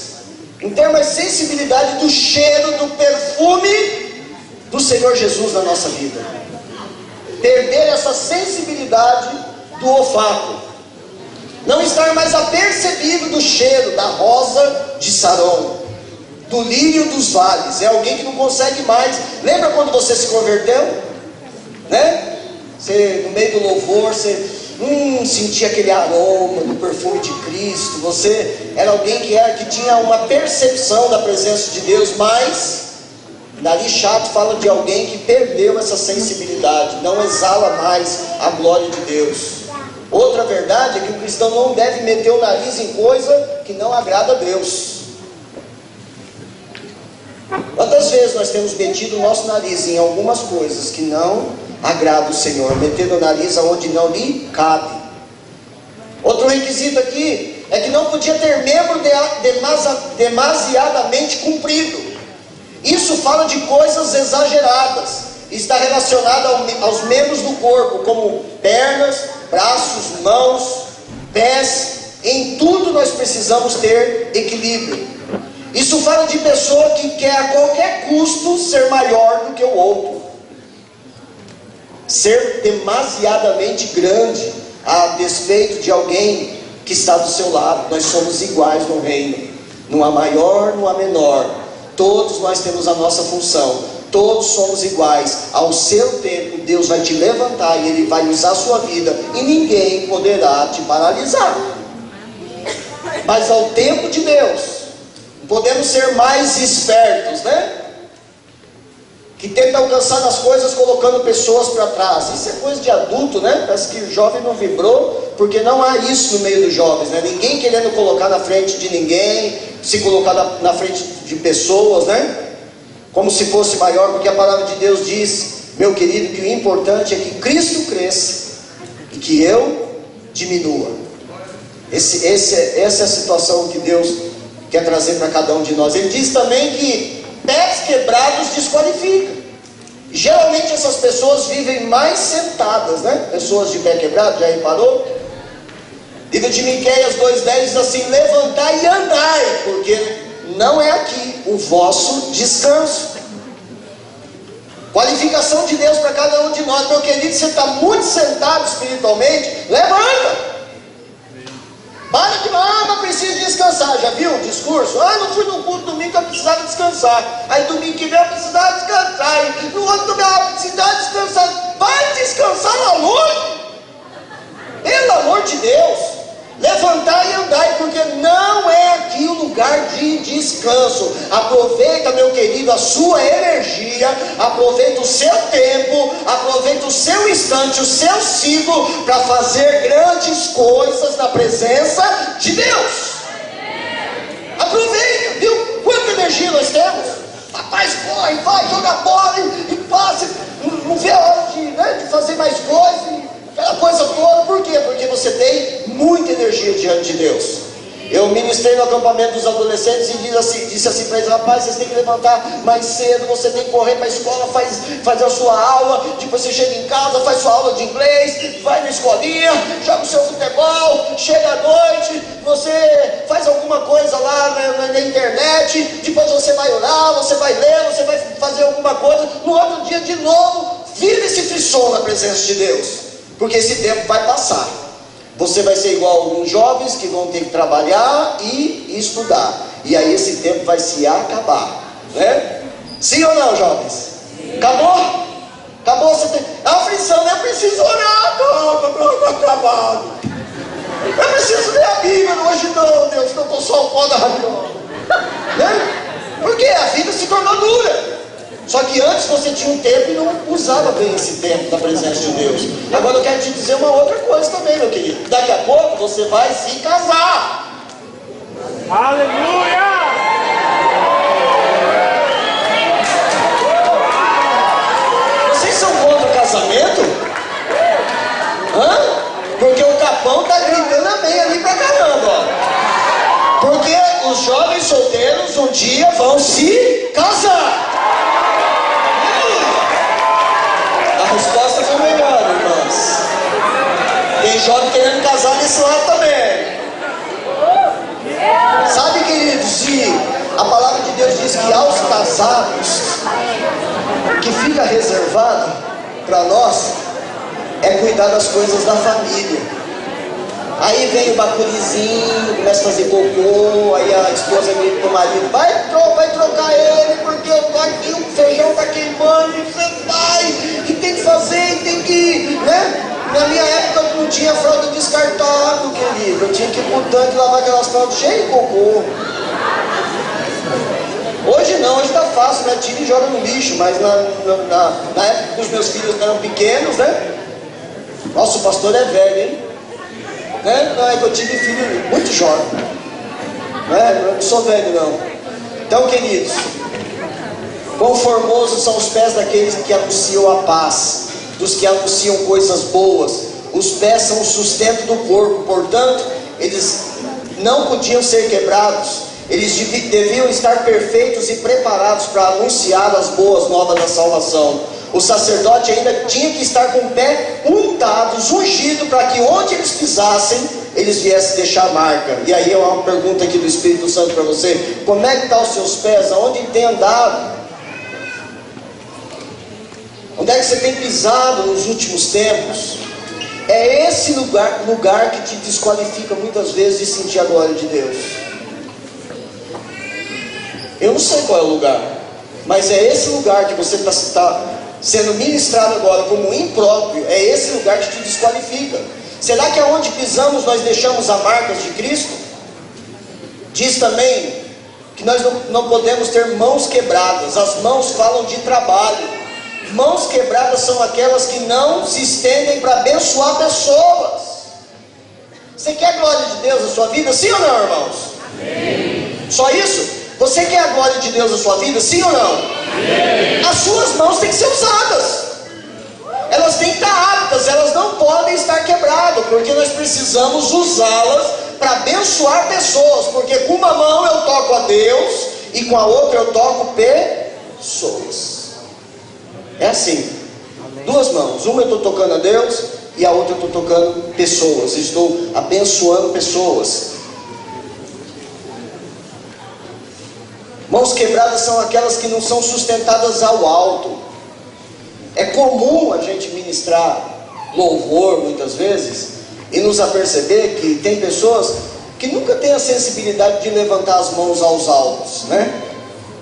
A: não ter mais sensibilidade do cheiro, do perfume do Senhor Jesus na nossa vida. Perder essa sensibilidade do olfato. Não estar mais apercebido do cheiro da rosa de Saron, do lírio dos vales. É alguém que não consegue mais. Lembra quando você se converteu? Né? Você, no meio do louvor, você sentia aquele aroma do perfume de Cristo. Você era alguém que tinha uma percepção da presença de Deus, mas nariz chato fala de alguém que perdeu essa sensibilidade, não exala mais a glória de Deus. Outra verdade é que o cristão não deve meter o nariz em coisa que não agrada a Deus. Quantas vezes nós temos metido o nosso nariz em algumas coisas que não agradam o Senhor, metendo o nariz aonde não lhe cabe. Outro requisito aqui é que não podia ter membro demasiadamente comprido. Isso fala de coisas exageradas. Está relacionado aos membros do corpo, como pernas, braços, mãos, pés. Em tudo nós precisamos ter equilíbrio. Isso fala de pessoa que quer a qualquer custo ser maior do que o outro, ser demasiadamente grande a despeito de alguém que está do seu lado. Nós somos iguais no reino, não há maior, não há menor. Todos nós temos a nossa função, todos somos iguais. Ao seu tempo Deus vai te levantar e Ele vai usar a sua vida, e ninguém poderá te paralisar. Mas ao tempo de Deus podemos ser mais espertos, né? Que tenta alcançar nas coisas colocando pessoas para trás. Isso é coisa de adulto, né? Parece que o jovem não vibrou, porque não há isso no meio dos jovens, né? Ninguém querendo colocar na frente de ninguém, se colocar na frente de pessoas, né? Como se fosse maior, porque a palavra de Deus diz, meu querido, que o importante é que Cristo cresça e que eu diminua. Essa é a situação que Deus quer trazer para cada um de nós. Ele diz também que pés quebrados desqualificam. Geralmente essas pessoas vivem mais sentadas, né? Pessoas de pé quebrado, já reparou? Livro de Miqueias 2,10 diz assim: levantai e andai, porque não é aqui o vosso descanso. Qualificação de Deus para cada um de nós. Meu querido, você está muito sentado espiritualmente, levanta. Para de mas preciso descansar. Já viu o discurso? Não fui no culto domingo que eu precisava descansar. Aí domingo que vem eu precisava descansar. E no outro domingo eu precisava descansar. Vai descansar na luz. Pelo amor de Deus. Levantai e andai, porque não é aqui o lugar de descanso. Aproveita, meu querido, a sua energia, aproveita o seu tempo, aproveita o seu instante, o seu ciclo, para fazer grandes coisas na presença de Deus. Aproveita, viu? Quanta energia nós temos? Rapaz, corre, vai, joga bola e passe, não vê a hora de fazer mais coisas. Aquela coisa toda, por quê? Porque você tem muita energia diante de Deus. Eu ministrei no acampamento dos adolescentes e disse assim para eles: rapaz, vocês têm que levantar mais cedo, você tem que correr para a escola, fazer a sua aula, depois você chega em casa, faz sua aula de inglês, vai na escolinha, joga o seu futebol, chega à noite, você faz alguma coisa lá na internet, depois você vai orar, você vai ler, você vai fazer alguma coisa, no outro dia de novo, vira esse frisson na presença de Deus. Porque esse tempo vai passar. Você vai ser igual alguns jovens que vão ter que trabalhar e estudar. E aí esse tempo vai se acabar, né? Sim ou não, jovens? Sim. Acabou? Acabou, você tem... A aflição, eu preciso orar, para trabalho. Eu preciso ler a Bíblia, hoje não, Deus, que eu estou só o pó da rabiola. Né? Porque a vida se tornou dura. Só que antes você tinha um tempo e não usava bem esse tempo da presença de Deus. Agora eu quero te dizer uma outra coisa também, meu querido. Daqui a pouco você vai se casar.
B: Aleluia!
A: Vocês são contra o casamento? Porque o capão tá gritando amém ali pra caramba, ó. Porque os jovens solteiros um dia vão se casar. A resposta foi melhor, irmãos. Tem jovem querendo casar nesse lado também. Sabe, queridos, a palavra de Deus diz que aos casados, o que fica reservado para nós é cuidar das coisas da família. Aí vem o bacurizinho, começa a fazer cocô, aí a esposa grita pro marido: vai trocar ele, porque eu tô aqui, o feijão tá queimando, e você vai, que tem que fazer, tem que, né? Na minha época não tinha fralda descartável, querido, eu tinha que ir pro tanque lavar aquelas fraldas cheias de cocô. Hoje não, hoje tá fácil, né? Tira e joga no lixo, mas na época que os meus filhos eram pequenos, né? Nossa, o pastor é velho, hein? Né? Não, é que eu tive filho muito jovem, né? Eu não sou velho não. Então, queridos, quão formosos são os pés daqueles que anunciam a paz, dos que anunciam coisas boas. Os pés são o sustento do corpo, portanto eles não podiam ser quebrados. Eles deviam estar perfeitos e preparados para anunciar as boas novas da salvação. O sacerdote ainda tinha que estar com o pé untados, ungido, para que onde eles pisassem, eles viessem deixar marca. E aí é uma pergunta aqui do Espírito Santo para você: como é que estão os seus pés? Aonde tem andado? Onde é que você tem pisado nos últimos tempos? É esse lugar que te desqualifica muitas vezes de sentir a glória de Deus. Eu não sei qual é o lugar, mas é esse lugar que você está sendo ministrado agora como impróprio. É esse lugar que te desqualifica. Será que aonde pisamos nós deixamos as marcas de Cristo? Diz também que nós não podemos ter mãos quebradas. As mãos falam de trabalho. Mãos quebradas são aquelas que não se estendem para abençoar pessoas. Você quer a glória de Deus na sua vida? Sim ou não, irmãos? Sim. Só isso? Você quer a glória de Deus na sua vida? Sim ou não? Sim. As suas mãos têm que ser usadas. Elas têm que estar aptas. Elas não podem estar quebradas, porque nós precisamos usá-las para abençoar pessoas. Porque com uma mão eu toco a Deus e com a outra eu toco pessoas. É assim. Duas mãos. Uma eu estou tocando a Deus e a outra eu estou tocando pessoas. Estou abençoando pessoas. Mãos quebradas são aquelas que não são sustentadas ao alto. É comum a gente ministrar louvor muitas vezes e nos aperceber que tem pessoas que nunca tem a sensibilidade de levantar as mãos aos altos, né?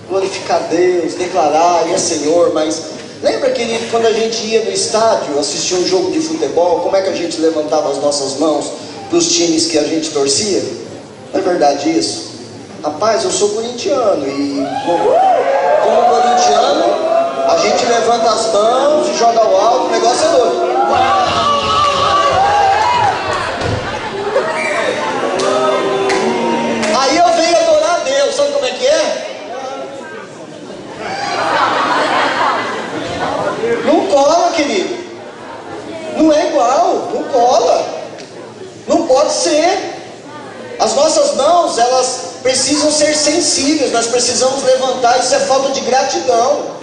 A: Glorificar Deus, declarar, Ele é Senhor, mas lembra, querido, quando a gente ia no estádio assistir um jogo de futebol, como é que a gente levantava as nossas mãos para os times que a gente torcia? Não é verdade isso? Rapaz, eu sou corintiano e como corintiano, a gente levanta as mãos e joga ao alto, o negócio é doido. Aí eu venho adorar a Deus, sabe como é que é? Não cola, querido. Não é igual, não cola. Não pode ser. As nossas mãos, elas precisam ser sensíveis, nós precisamos levantar, isso é falta de gratidão.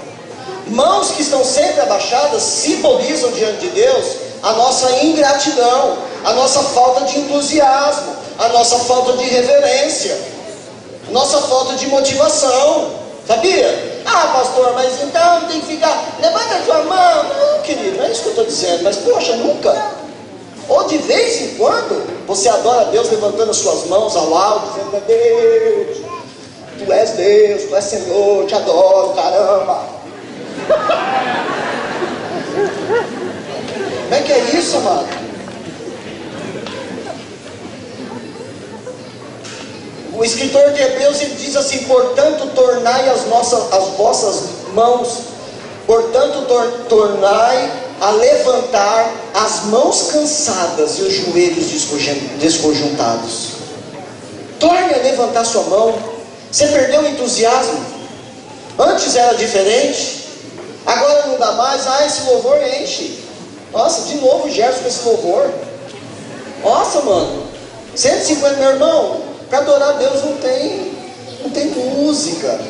A: Mãos que estão sempre abaixadas simbolizam diante de Deus a nossa ingratidão, a nossa falta de entusiasmo, a nossa falta de reverência, a nossa falta de motivação, sabia? Ah, pastor, mas então tem que ficar, levanta a tua mão. Não, querido, não é isso que eu estou dizendo, mas poxa, nunca. Ou de vez em quando, você adora a Deus levantando as suas mãos ao alto, dizendo: Deus, Tu és Deus, Tu és Senhor, te adoro, caramba. Como é que é isso, amado? O escritor de Hebreus, ele diz assim: portanto, tornai as vossas mãos, portanto, tornai a levantar as mãos cansadas e os joelhos desconjuntados. Torne a levantar sua mão. Você perdeu o entusiasmo? Antes era diferente, agora não dá mais. Ah, esse louvor enche. Nossa, de novo o Gerson com esse louvor. Nossa, mano, 150, meu irmão, para adorar a Deus não tem música,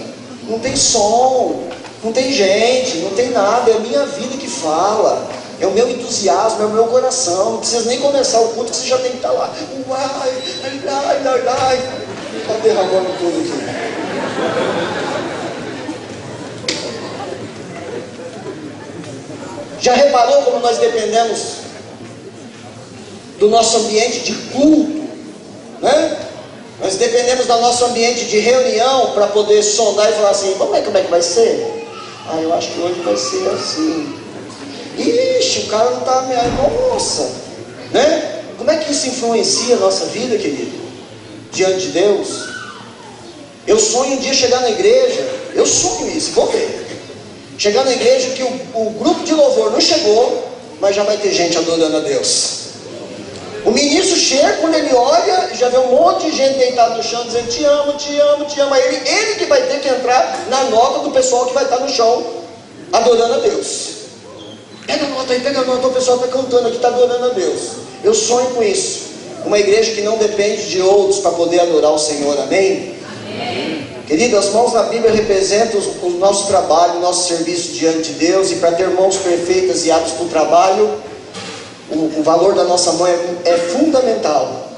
A: não tem som, não tem gente, não tem nada, é a minha vida que fala, é o meu entusiasmo, é o meu coração. Não precisa nem começar o culto que você já tem que estar lá. Está derramando tudo aqui. Já reparou como nós dependemos do nosso ambiente de culto, né? Nós dependemos do nosso ambiente de reunião para poder sondar e falar assim: como é que vai ser? Ah, eu acho que hoje vai ser assim. Ixi, o cara não está... Nossa, né? Como é que isso influencia a nossa vida, querido? Diante de Deus. Eu sonho um dia chegar na igreja, eu sonho isso, vou ver. Chegar na igreja que o grupo de louvor não chegou, mas já vai ter gente adorando a Deus. O ministro chega, quando ele olha, já vê um monte de gente deitada no chão, dizendo: te amo, te amo, te amo. Aí ele que vai ter que entrar na nota do pessoal que vai estar no chão, adorando a Deus. Pega a nota aí, pega a nota, o pessoal está cantando aqui, está adorando a Deus. Eu sonho com isso. Uma igreja que não depende de outros para poder adorar o Senhor, amém? Amém. Querido, as mãos na Bíblia representam o nosso trabalho, o nosso serviço diante de Deus. E para ter mãos perfeitas e aptas para o trabalho, o valor da nossa mão é fundamental.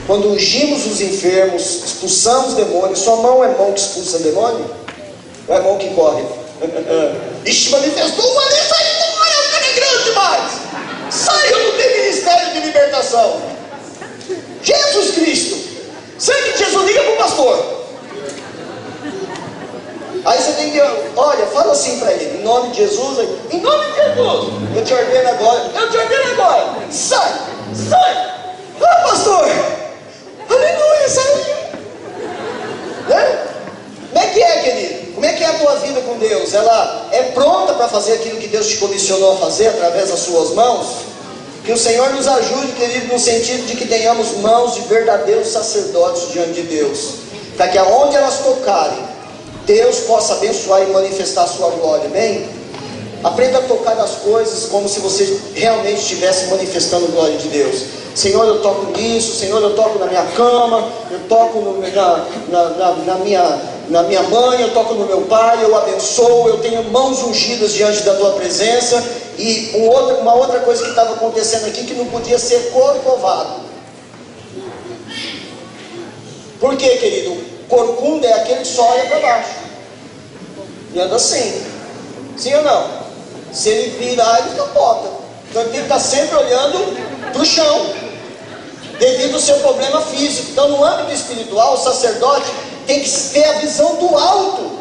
A: Quando ungimos os enfermos, expulsamos demônios. Sua mão é mão que expulsa demônio? Ou é mão que corre? Ixi, manifestou uma ali, sai demônio, o cara é grande demais. Saiu, não tem ministério de libertação. Jesus Cristo, sangue de Jesus, liga para o pastor. Aí você tem que, olha, fala assim para ele: em nome de Jesus, em nome de Jesus, eu te ordeno agora, sai, ah, pastor, aleluia, saiu, né? Como é que é, querido? Como é que é a tua vida com Deus? Ela é pronta para fazer aquilo que Deus te comissionou a fazer através das suas mãos? Que o Senhor nos ajude, querido, no sentido de que tenhamos mãos de verdadeiros sacerdotes diante de Deus, para que aonde elas tocarem, Deus possa abençoar e manifestar a sua glória, amém? Aprenda a tocar nas coisas como se você realmente estivesse manifestando a glória de Deus. Senhor, eu toco nisso, Senhor, eu toco na minha cama, eu toco na minha mãe, eu toco no meu pai, eu abençoo, eu tenho mãos ungidas diante da tua presença. E uma outra coisa que estava acontecendo aqui, que não podia ser corcovado. Por quê, querido? Corcunda é aquele que só olha para baixo e anda assim, sim ou não? Se ele virar, ele capota. Então ele tem que estar sempre olhando para o chão. devido ao seu problema físico. Então, no âmbito espiritual, o sacerdote tem que ter a visão do alto,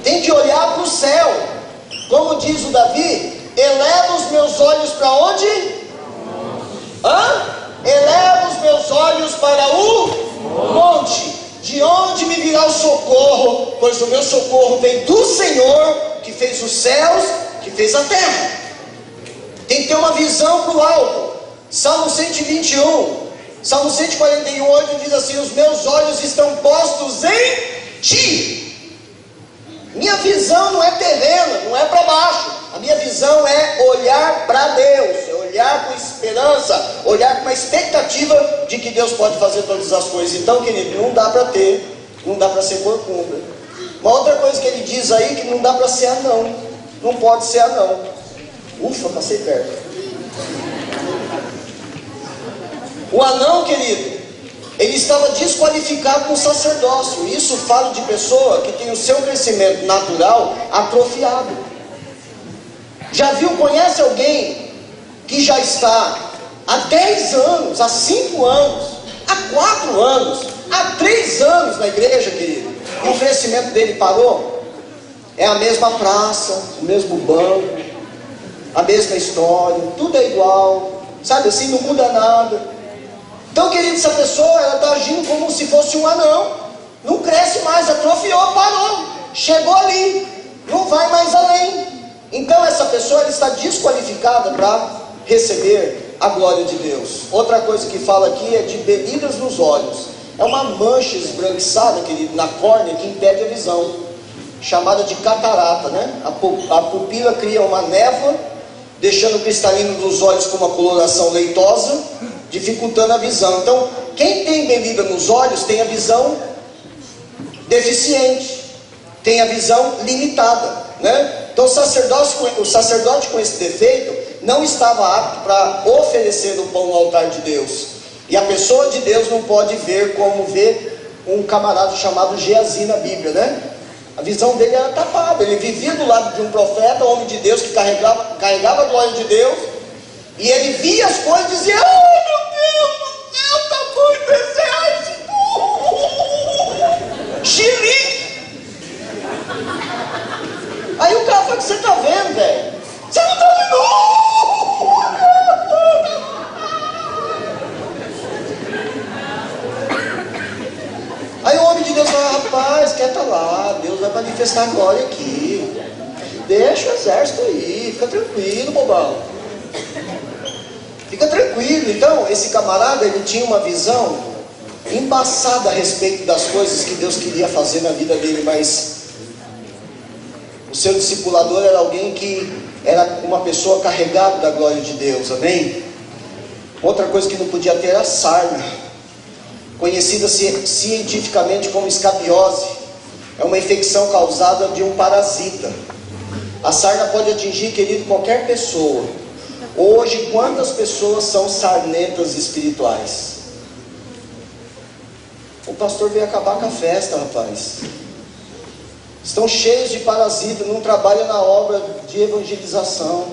A: tem que olhar para o céu. Como diz o Davi, eleva os meus olhos para onde? Eleva os meus olhos para o monte. De onde me virá o socorro? Pois o meu socorro vem do Senhor, que fez os céus, que fez a terra. Tem que ter uma visão para o alto. Salmo 121, Salmo 141, 8 diz assim: os meus olhos estão postos em ti. Minha visão não é terrena, não é para baixo. A minha visão é olhar para Deus, é olhar com esperança, olhar com uma expectativa de que Deus pode fazer todas as coisas. Então, querido, não dá para ser corcunda. Uma outra coisa que ele diz aí, que não dá para ser anão, não pode ser anão. Ufa, passei perto. O anão, querido, ele estava desqualificado no sacerdócio. Isso fala de pessoa que tem o seu crescimento natural atrofiado. Já viu, conhece alguém que já está há 10 anos, há 5 anos, há 4 anos, há 3 anos na igreja, querido, e o crescimento dele parou? É a mesma praça, o mesmo banco, a mesma história, tudo é igual, sabe assim, não muda nada. Então, querido, essa pessoa, ela está agindo como se fosse um anão, não cresce mais, atrofiou, parou, chegou ali, não vai mais além. Então, essa pessoa, ela está desqualificada para receber a glória de Deus. Outra coisa que fala aqui é de belidas nos olhos. É uma mancha esbranquiçada, querido, na córnea, que impede a visão, chamada de catarata, né? A pupila cria uma névoa, deixando o cristalino dos olhos com uma coloração leitosa, dificultando a visão. Então, quem tem belida nos olhos tem a visão deficiente, tem a visão limitada, né? Então, o sacerdote com esse defeito não estava apto para oferecer o pão no altar de Deus. E a pessoa de Deus não pode ver como vê um camarada chamado Geazi na Bíblia, né? A visão dele era tapada. Ele vivia do lado de um profeta, homem de Deus, que carregava a glória de Deus, e ele via as coisas e dizia: ai, meu Deus do céu, está muito exército, xerique. Aí o cara fala: o que você está vendo, velho? Você não está vendo? Aí o homem de Deus fala: rapaz, quieta lá, Deus vai manifestar a glória aqui, deixa o exército aí, fica tranquilo, bobão, fica tranquilo. Então, esse camarada, ele tinha uma visão embaçada a respeito das coisas que Deus queria fazer na vida dele, mas o seu discipulador era alguém que era uma pessoa carregada da glória de Deus, amém? Outra coisa que não podia ter era sarna, conhecida cientificamente como escabiose. É uma infecção causada de um parasita. A sarna pode atingir, querido, qualquer pessoa. Hoje, quantas pessoas são sarnetas espirituais? O pastor veio acabar com a festa, rapaz. Estão cheios de parasitas, não trabalham na obra de evangelização,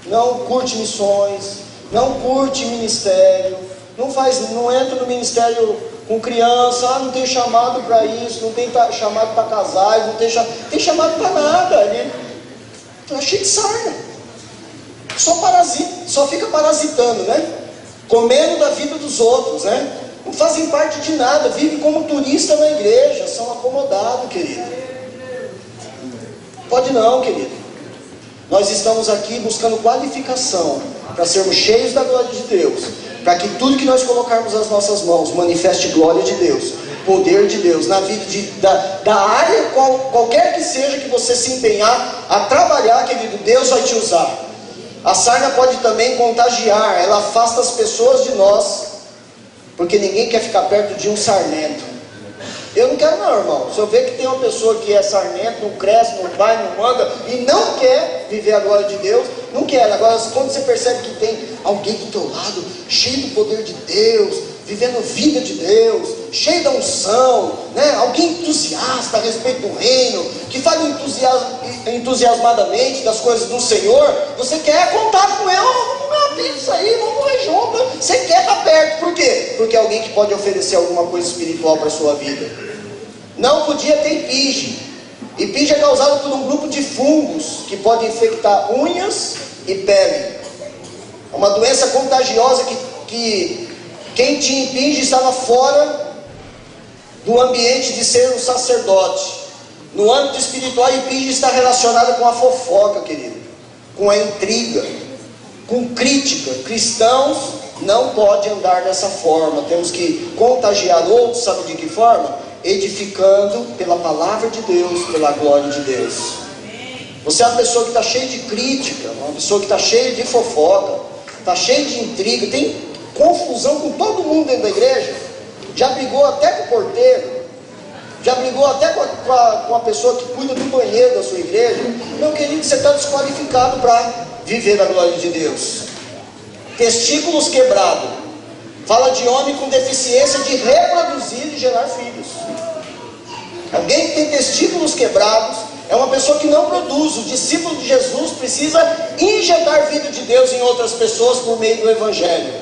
A: não curte missões, não curte ministério, não entra no ministério com criança, não tem chamado para isso, não tem chamado para casais, não tem chamado para nada. Ele está cheio de sarna, só parasita, só fica parasitando, né? Comendo da vida dos outros, né? Não fazem parte de nada, vivem como turista na igreja, são acomodados, querido. Pode não, querido. Nós estamos aqui buscando qualificação para sermos cheios da glória de Deus, para que tudo que nós colocarmos nas nossas mãos manifeste glória de Deus, poder de Deus, na vida da área qualquer que seja que você se empenhar a trabalhar, querido, Deus vai te usar. A sarna pode também contagiar, ela afasta as pessoas de nós, porque ninguém quer ficar perto de um sarnento. Eu não quero não, irmão. Se eu ver que tem uma pessoa que é sarnento, não cresce, não vai, não anda, e não quer viver a glória de Deus, não quer. Agora, quando você percebe que tem alguém do teu lado, cheio do poder de Deus, vivendo vida de Deus, cheio da unção, né? Alguém entusiasta a respeito do reino, que fala entusiasmadamente das coisas do Senhor, você quer contato com ele: vamos comer uma pizza aí, vamos comer junto. Você quer estar perto porque é alguém que pode oferecer alguma coisa espiritual para a sua vida. Não podia ter ipige. Ipige é causado por um grupo de fungos que pode infectar unhas e pele. É uma doença contagiosa que quem tinha ipige estava fora do ambiente de ser um sacerdote. No âmbito espiritual, a ipige está relacionada com a fofoca, querido, com a intriga, com crítica. Cristãos não podem andar dessa forma. Temos que contagiar outros, sabe de que forma? Edificando pela palavra de Deus, pela glória de Deus. Você é uma pessoa que está cheia de crítica, uma pessoa que está cheia de fofoca, está cheia de intriga, tem confusão com todo mundo dentro da igreja, já brigou até com o porteiro, já brigou até com a pessoa que cuida do banheiro da sua igreja. Meu querido, você está desqualificado para viver a glória de Deus. Testículos quebrados fala de homem com deficiência de reproduzir e gerar filhos. Alguém que tem testículos quebrados é uma pessoa que não produz. O discípulo de Jesus precisa injetar vida de Deus em outras pessoas por meio do Evangelho.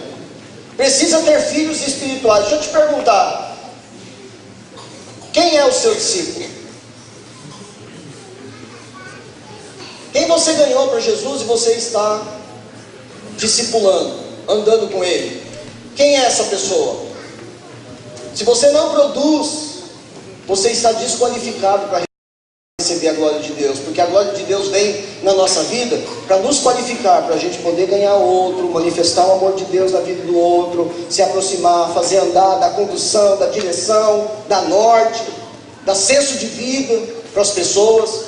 A: Precisa ter filhos espirituais. Deixa eu te perguntar, quem é o seu discípulo? Quem você ganhou para Jesus e você está discipulando, andando com Ele? Quem é essa pessoa? Se você não produz, você está desqualificado para receber a glória de Deus, porque a glória de Deus vem na nossa vida para nos qualificar, para a gente poder ganhar outro, manifestar o amor de Deus na vida do outro, se aproximar, fazer andar, dar condução, dar direção, dar norte, dar senso de vida para as pessoas.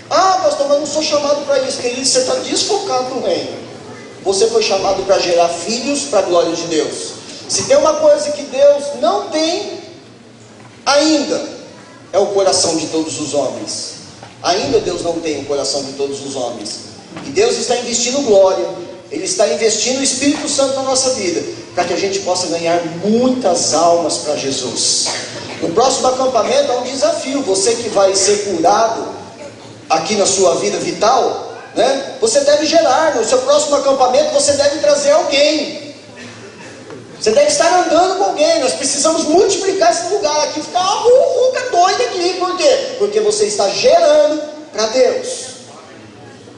A: Ah, pastor, mas não sou chamado para isso, querido. Você está desfocado no reino. Você foi chamado para gerar filhos para a glória de Deus. Se tem uma coisa que Deus não tem ainda, é o coração de todos os homens. Ainda Deus não tem o coração de todos os homens. E Deus está investindo glória, Ele está investindo o Espírito Santo na nossa vida, para que a gente possa ganhar muitas almas para Jesus. No próximo acampamento há um desafio. Você que vai ser curado aqui na sua vida vital, né? Você deve gerar. No seu próximo acampamento você deve trazer alguém. Você deve estar andando com alguém. Nós precisamos multiplicar esse lugar aqui, ficar uma ruca doida aqui. Por quê? Porque você está gerando para Deus.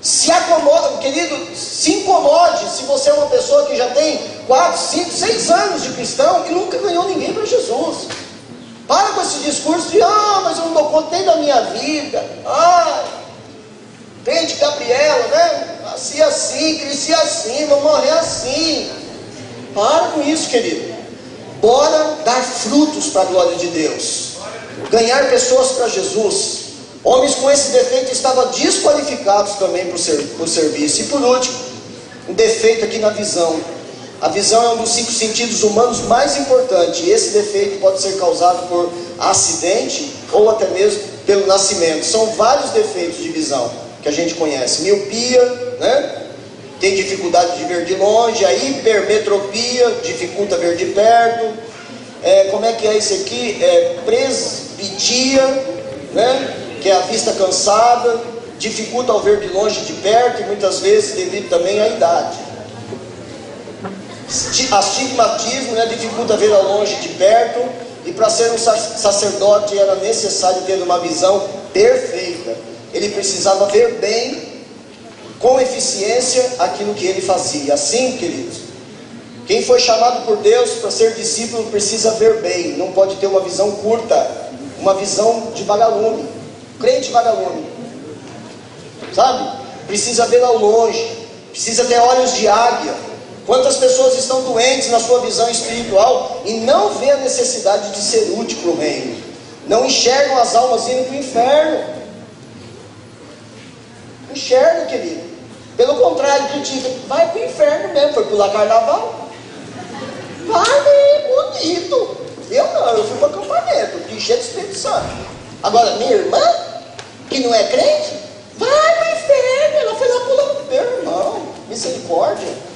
A: Se acomoda, querido, se incomode se você é uma pessoa que já tem 4, 5, 6 anos de cristão, que nunca ganhou ninguém para Jesus. Para com esse discurso de, mas eu não dou conta nem da minha vida. Crente Gabriela, né? Nasci assim, cresci assim, vou morrer assim. Para com isso, querido. Bora dar frutos para a glória de Deus. Ganhar pessoas para Jesus. Homens com esse defeito estavam desqualificados também para o serviço. E por último, um defeito aqui na visão. A visão é um dos 5 sentidos humanos mais importantes. E esse defeito pode ser causado por acidente ou até mesmo pelo nascimento. São vários defeitos de visão que a gente conhece. Miopia, né? Tem dificuldade de ver de longe. A hipermetropia dificulta ver de perto. Como é que é isso aqui? Presbitia, né? Que é a vista cansada, dificulta ao ver de longe e de perto, e muitas vezes devido também à idade. Astigmatismo, né, dificulta ver ao longe e de perto, e para ser um sacerdote era necessário ter uma visão perfeita. Ele precisava ver bem, com eficiência, aquilo que ele fazia. Assim, queridos, quem foi chamado por Deus para ser discípulo precisa ver bem, não pode ter uma visão curta, uma visão de vagalume, crente vagalume, sabe? Precisa ver ao longe, precisa ter olhos de águia. Quantas pessoas estão doentes na sua visão espiritual e não vê a necessidade de ser útil para o reino, não enxergam as almas indo para o inferno. Enxerga, querido. Pelo contrário, critica. Vai para o inferno mesmo. Foi pular carnaval? Vai, bonito. Eu não, eu fui para o acampamento, fui cheio do Espírito Santo. Agora, minha irmã, que não é crente, vai para o inferno. Ela foi lá pulando. Meu irmão, misericórdia.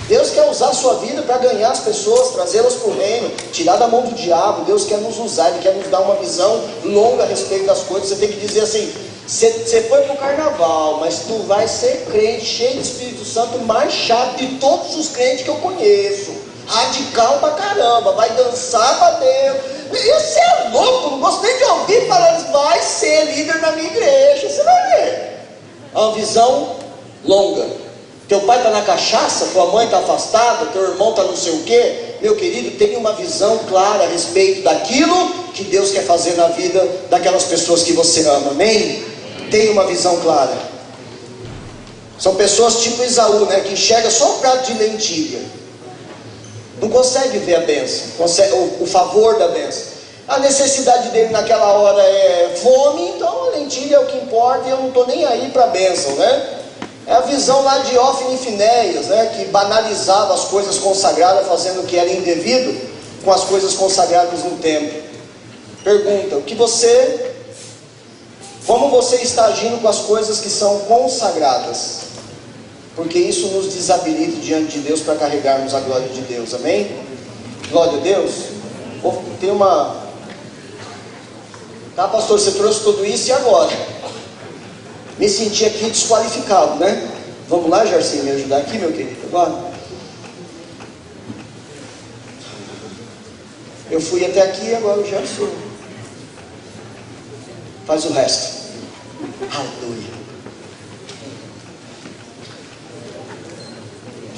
A: Deus quer usar a sua vida para ganhar as pessoas, trazê-las para o reino, tirar da mão do diabo. Deus quer nos usar, Ele quer nos dar uma visão longa a respeito das coisas. Você tem que dizer assim: você foi para o carnaval, mas tu vai ser crente, cheio de Espírito Santo, mais chato de todos os crentes que eu conheço. radical pra caramba, vai dançar pra Deus. Isso é louco, não gostei de ouvir falando, vai ser líder na minha igreja, você vai ver. É uma visão longa. Teu pai está na cachaça, tua mãe está afastada, teu irmão está não sei o quê. Meu querido, tenha uma visão clara a respeito daquilo que Deus quer fazer na vida daquelas pessoas que você ama, amém? Tenha uma visão clara. São pessoas tipo Esaú, né, que enxerga só um prato de lentilha, não consegue ver a bênção, o favor da bênção. A necessidade dele naquela hora é fome, então a lentilha é o que importa e eu não estou nem aí para a bênção, né? É a visão lá de Ófine e Finéias, né, que banalizava as coisas consagradas, fazendo o que era indevido com as coisas consagradas no templo. Pergunta, como você está agindo com as coisas que são consagradas? Porque isso nos desabilita diante de Deus para carregarmos a glória de Deus, amém? Glória a Deus. Tem uma... Tá, pastor, você trouxe tudo isso e agora? Me senti aqui desqualificado, né? Vamos lá, Jarcinho, me ajudar aqui, meu querido, agora? Eu fui até aqui e agora o Jarcinho faz o resto. Aleluia.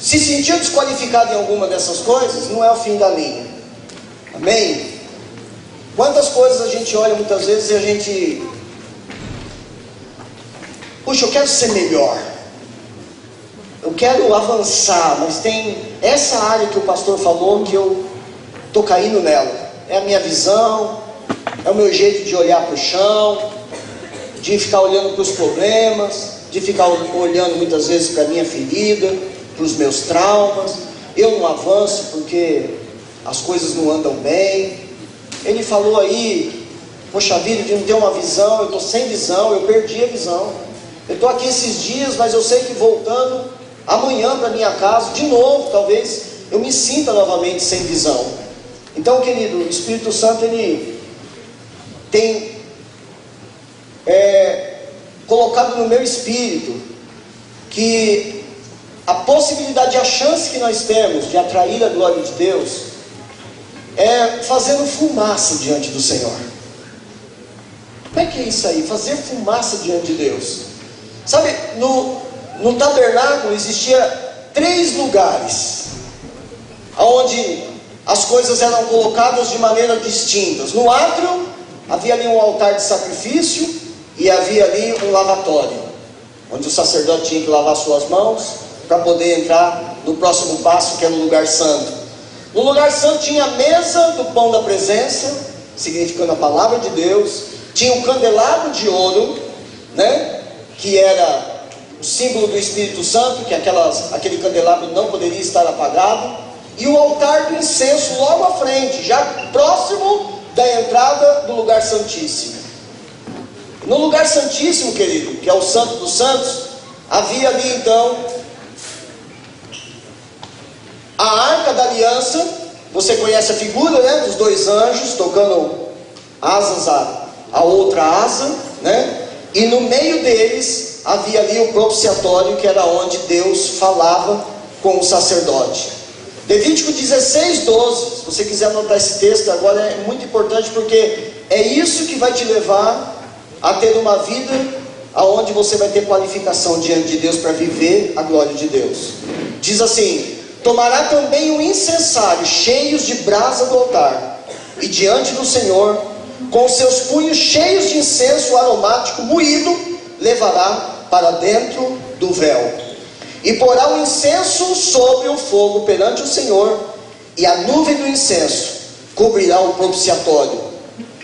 A: Se sentiu desqualificado em alguma dessas coisas, não é o fim da linha, amém? Quantas coisas a gente olha muitas vezes e a gente... Puxa, eu quero ser melhor, eu quero avançar, mas tem essa área que o pastor falou que eu estou caindo nela. É a minha visão, é o meu jeito de olhar para o chão, de ficar olhando para os problemas, de ficar olhando muitas vezes para a minha ferida, para os meus traumas. Eu não avanço porque as coisas não andam bem. Ele falou aí, poxa vida, de não ter uma visão, eu estou sem visão, eu perdi a visão. Eu estou aqui esses dias, mas eu sei que voltando amanhã para minha casa, de novo, talvez eu me sinta novamente sem visão. Então, querido, o Espírito Santo, ele tem colocado no meu espírito que a possibilidade, a chance que nós temos de atrair a glória de Deus é fazendo fumaça diante do Senhor. Como é que é isso aí? Fazer fumaça diante de Deus. Sabe, no tabernáculo existia 3 lugares onde as coisas eram colocadas de maneira distintas. No átrio havia ali um altar de sacrifício e havia ali um lavatório, onde o sacerdote tinha que lavar suas mãos para poder entrar no próximo passo, que era o lugar santo. No lugar santo tinha a mesa do pão da presença, significando a palavra de Deus. Tinha um candelabro de ouro, né, que era o símbolo do Espírito Santo, que aquele candelabro não poderia estar apagado, e o altar do incenso logo à frente, já próximo da entrada do lugar santíssimo. No lugar santíssimo, querido, que é o Santo dos Santos, havia ali então a Arca da Aliança. Você conhece a figura, né, dos 2 anjos tocando asas a outra asa, né? E no meio deles havia ali o propiciatório, que era onde Deus falava com o sacerdote. Levítico 16:12. Se você quiser anotar esse texto agora, é muito importante, porque é isso que vai te levar a ter uma vida aonde você vai ter qualificação diante de Deus para viver a glória de Deus. Diz assim: tomará também um incensário cheios de brasa do altar, e diante do Senhor, com seus punhos cheios de incenso aromático moído, levará para dentro do véu, e porá o incenso sobre o fogo perante o Senhor, e a nuvem do incenso cobrirá o propiciatório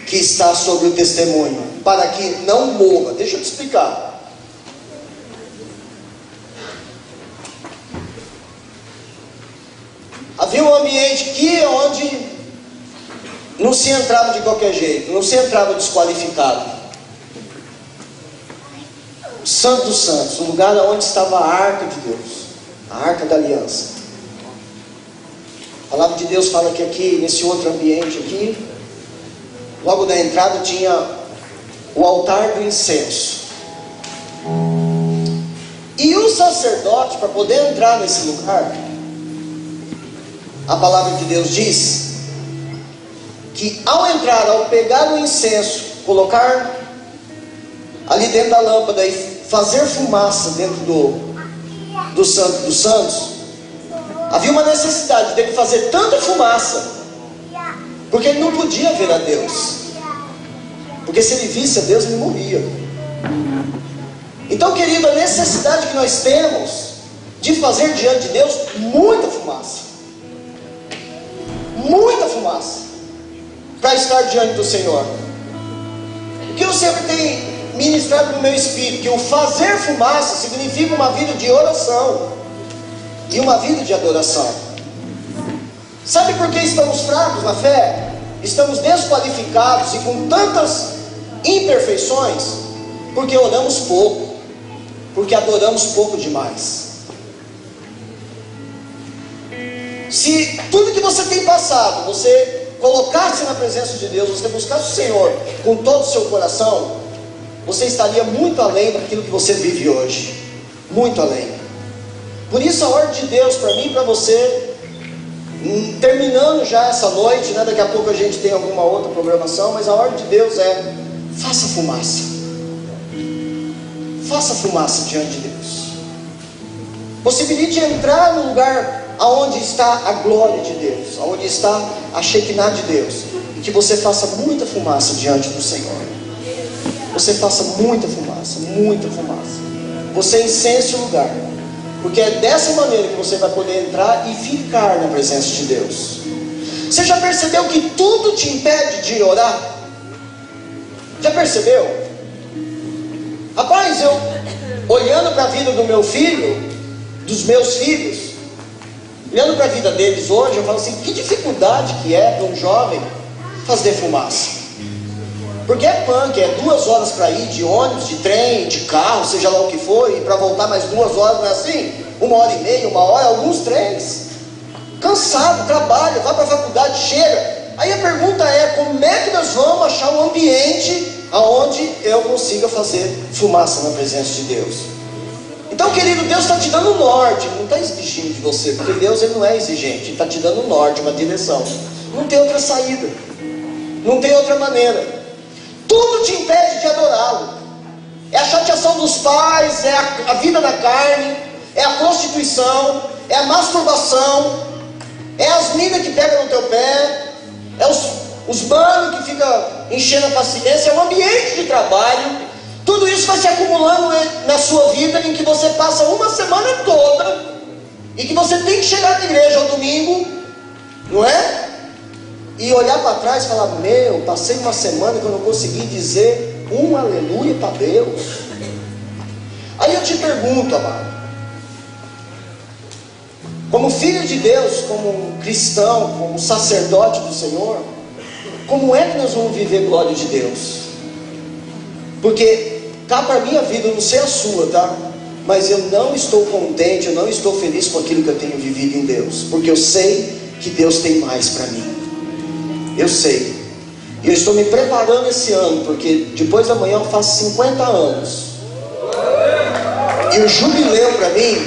A: que está sobre o testemunho, para que não morra. Deixa eu te explicar. Havia um ambiente aqui onde não se entrava de qualquer jeito, não se entrava desqualificado. O Santo dos Santos, o lugar onde estava a Arca de Deus, a Arca da Aliança. A palavra de Deus fala que aqui, nesse outro ambiente aqui, logo na entrada tinha o altar do incenso. E o sacerdote, para poder entrar nesse lugar, a palavra de Deus diz que ao entrar, ao pegar o incenso, colocar ali dentro da lâmpada e fazer fumaça dentro do Santo dos Santos, havia uma necessidade dele fazer tanta fumaça, porque ele não podia ver a Deus, porque se ele visse a Deus, ele morria. Então, querido, a necessidade que nós temos de fazer diante de Deus muita fumaça, para estar diante do Senhor. O que eu sempre tenho ministrado no meu espírito, que o fazer fumaça significa uma vida de oração e uma vida de adoração. Sabe por que estamos fracos na fé? Estamos desqualificados e com tantas imperfeições? Porque oramos pouco, porque adoramos pouco demais. Se tudo que você tem passado, você colocasse na presença de Deus, você buscasse o Senhor com todo o seu coração, você estaria muito além daquilo que você vive hoje, muito além. Por isso a ordem de Deus para mim e para você, terminando já essa noite, né? Daqui a pouco a gente tem alguma outra programação, mas a ordem de Deus é: faça fumaça, faça fumaça diante de Deus. Possibilite entrar no lugar aonde está a glória de Deus, aonde está a Shekinah de Deus, e que você faça muita fumaça diante do Senhor. Você faça muita fumaça, muita fumaça. Você incense o lugar, porque é dessa maneira que você vai poder entrar e ficar na presença de Deus. Você já percebeu que tudo te impede de orar? Já percebeu? Rapaz, eu olhando para a vida do meu filho, dos meus filhos, olhando para a vida deles hoje, eu falo assim: que dificuldade que é para um jovem fazer fumaça. Porque é punk, é 2 horas para ir de ônibus, de trem, de carro, seja lá o que for, e para voltar mais 2 horas, não é assim? 1h30, 1 hora, alguns trens. Cansado, trabalha, vai para a faculdade, chega. Aí a pergunta é: como é que nós vamos achar um ambiente onde eu consiga fazer fumaça na presença de Deus? Então, querido, Deus está te dando um norte, não está exigindo de você, porque Deus ele não é exigente, Ele está te dando um norte, uma direção. Não tem outra saída, não tem outra maneira. Tudo te impede de adorá-lo. É a chateação dos pais, é a vida da carne, é a prostituição, é a masturbação, é as minas que pegam no teu pé, é os manos que ficam enchendo a paciência, é o ambiente de trabalho. Tudo isso vai se acumulando na sua vida, em que você passa uma semana toda e que você tem que chegar na igreja ao domingo, não é? E olhar para trás e falar: meu, passei uma semana que eu não consegui dizer um aleluia para Deus. Aí eu te pergunto, amado, como filho de Deus, como cristão, como sacerdote do Senhor, como é que nós vamos viver glória de Deus? Porque cá para a minha vida, eu não sei a sua, tá? Mas eu não estou contente, eu não estou feliz com aquilo que eu tenho vivido em Deus, porque eu sei que Deus tem mais para mim. Eu sei. E eu estou me preparando esse ano, porque depois da manhã eu faço 50 anos. E o jubileu para mim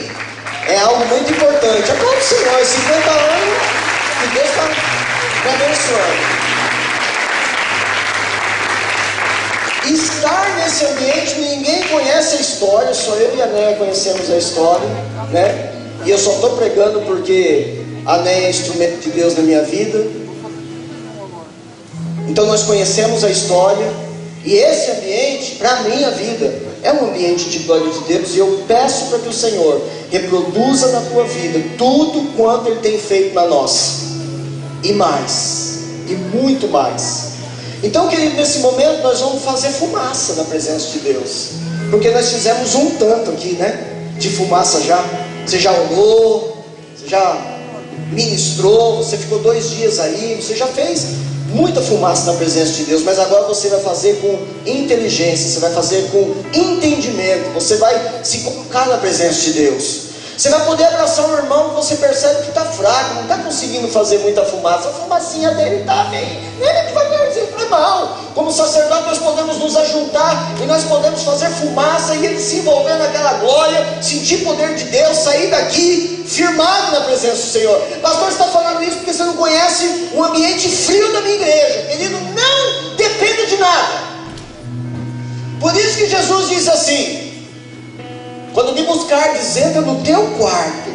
A: é algo muito importante. Aplauda o Senhor, 50 anos que Deus está me abençoando. Estar nesse ambiente, ninguém conhece a história, só eu e a Néia conhecemos a história, né? E eu só estou pregando porque a Néia é instrumento de Deus na minha vida. Então nós conhecemos a história, e esse ambiente, para a minha vida, é um ambiente de glória de Deus. E eu peço para que o Senhor reproduza na tua vida tudo quanto Ele tem feito na nossa, e mais, e muito mais. Então, querido, nesse momento nós vamos fazer fumaça na presença de Deus, porque nós fizemos um tanto aqui, né, de fumaça já. Você já orou, você já ministrou, você ficou 2 dias aí, você já fez muita fumaça na presença de Deus, mas agora você vai fazer com inteligência, você vai fazer com entendimento, você vai se colocar na presença de Deus. Você vai poder abraçar um irmão que você percebe que está fraco, não está conseguindo fazer muita fumaça, a fumacinha dele está bem devagarzinho. é mal. Como sacerdote nós podemos nos ajuntar e nós podemos fazer fumaça e ele se envolver naquela glória, sentir o poder de Deus, sair daqui firmado na presença do Senhor. Pastor, está falando isso porque você não conhece o ambiente frio da minha igreja. Querido, não dependa de nada. Por isso que Jesus diz assim: quando me buscardes, entra no teu quarto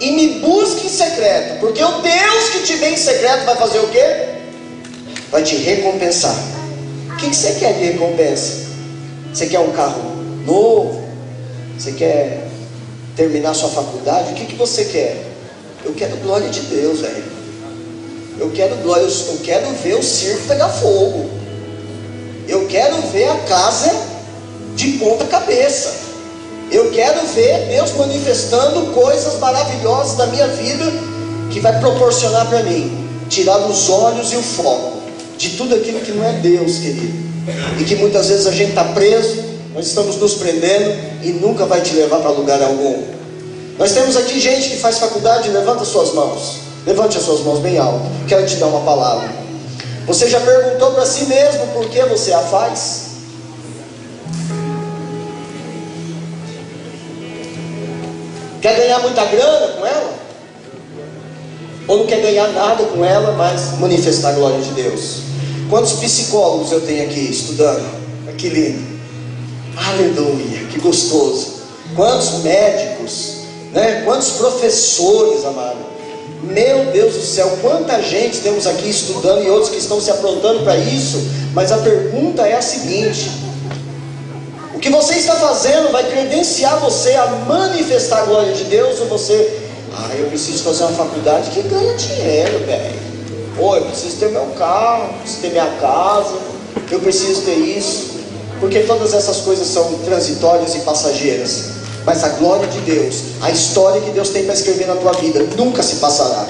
A: e me busque em secreto, porque o Deus que te vê em secreto vai fazer o quê? Vai te recompensar. O que você quer de recompensa? Você quer um carro novo? Você quer terminar sua faculdade? O que você quer? Eu quero glória de Deus, velho. Eu quero glória, eu quero ver o circo pegar fogo. Eu quero ver a casa de ponta cabeça. Eu quero ver Deus manifestando coisas maravilhosas da minha vida, que vai proporcionar para mim tirar os olhos e o foco de tudo aquilo que não é Deus, querido. E que muitas vezes a gente está preso, nós estamos nos prendendo e nunca vai te levar para lugar algum. Nós temos aqui gente que faz faculdade. Levanta as suas mãos. Levante as suas mãos bem alto. Quero te dar uma palavra. Você já perguntou para si mesmo por que você a faz? Quer ganhar muita grana com ela? Ou não quer ganhar nada com ela, mas manifestar a glória de Deus? Quantos psicólogos eu tenho aqui estudando? Que lindo. Aleluia, que gostoso. Quantos médicos, né? Quantos professores, amado. Meu Deus do céu, quanta gente temos aqui estudando e outros que estão se aprontando para isso. Mas a pergunta é a seguinte: o que você está fazendo vai credenciar você a manifestar a glória de Deus? Ou você, eu preciso fazer uma faculdade que ganha dinheiro, velho. Eu preciso ter meu carro, preciso ter minha casa, eu preciso ter isso. Porque todas essas coisas são transitórias e passageiras. Mas a glória de Deus, a história que Deus tem para escrever na tua vida, nunca se passará.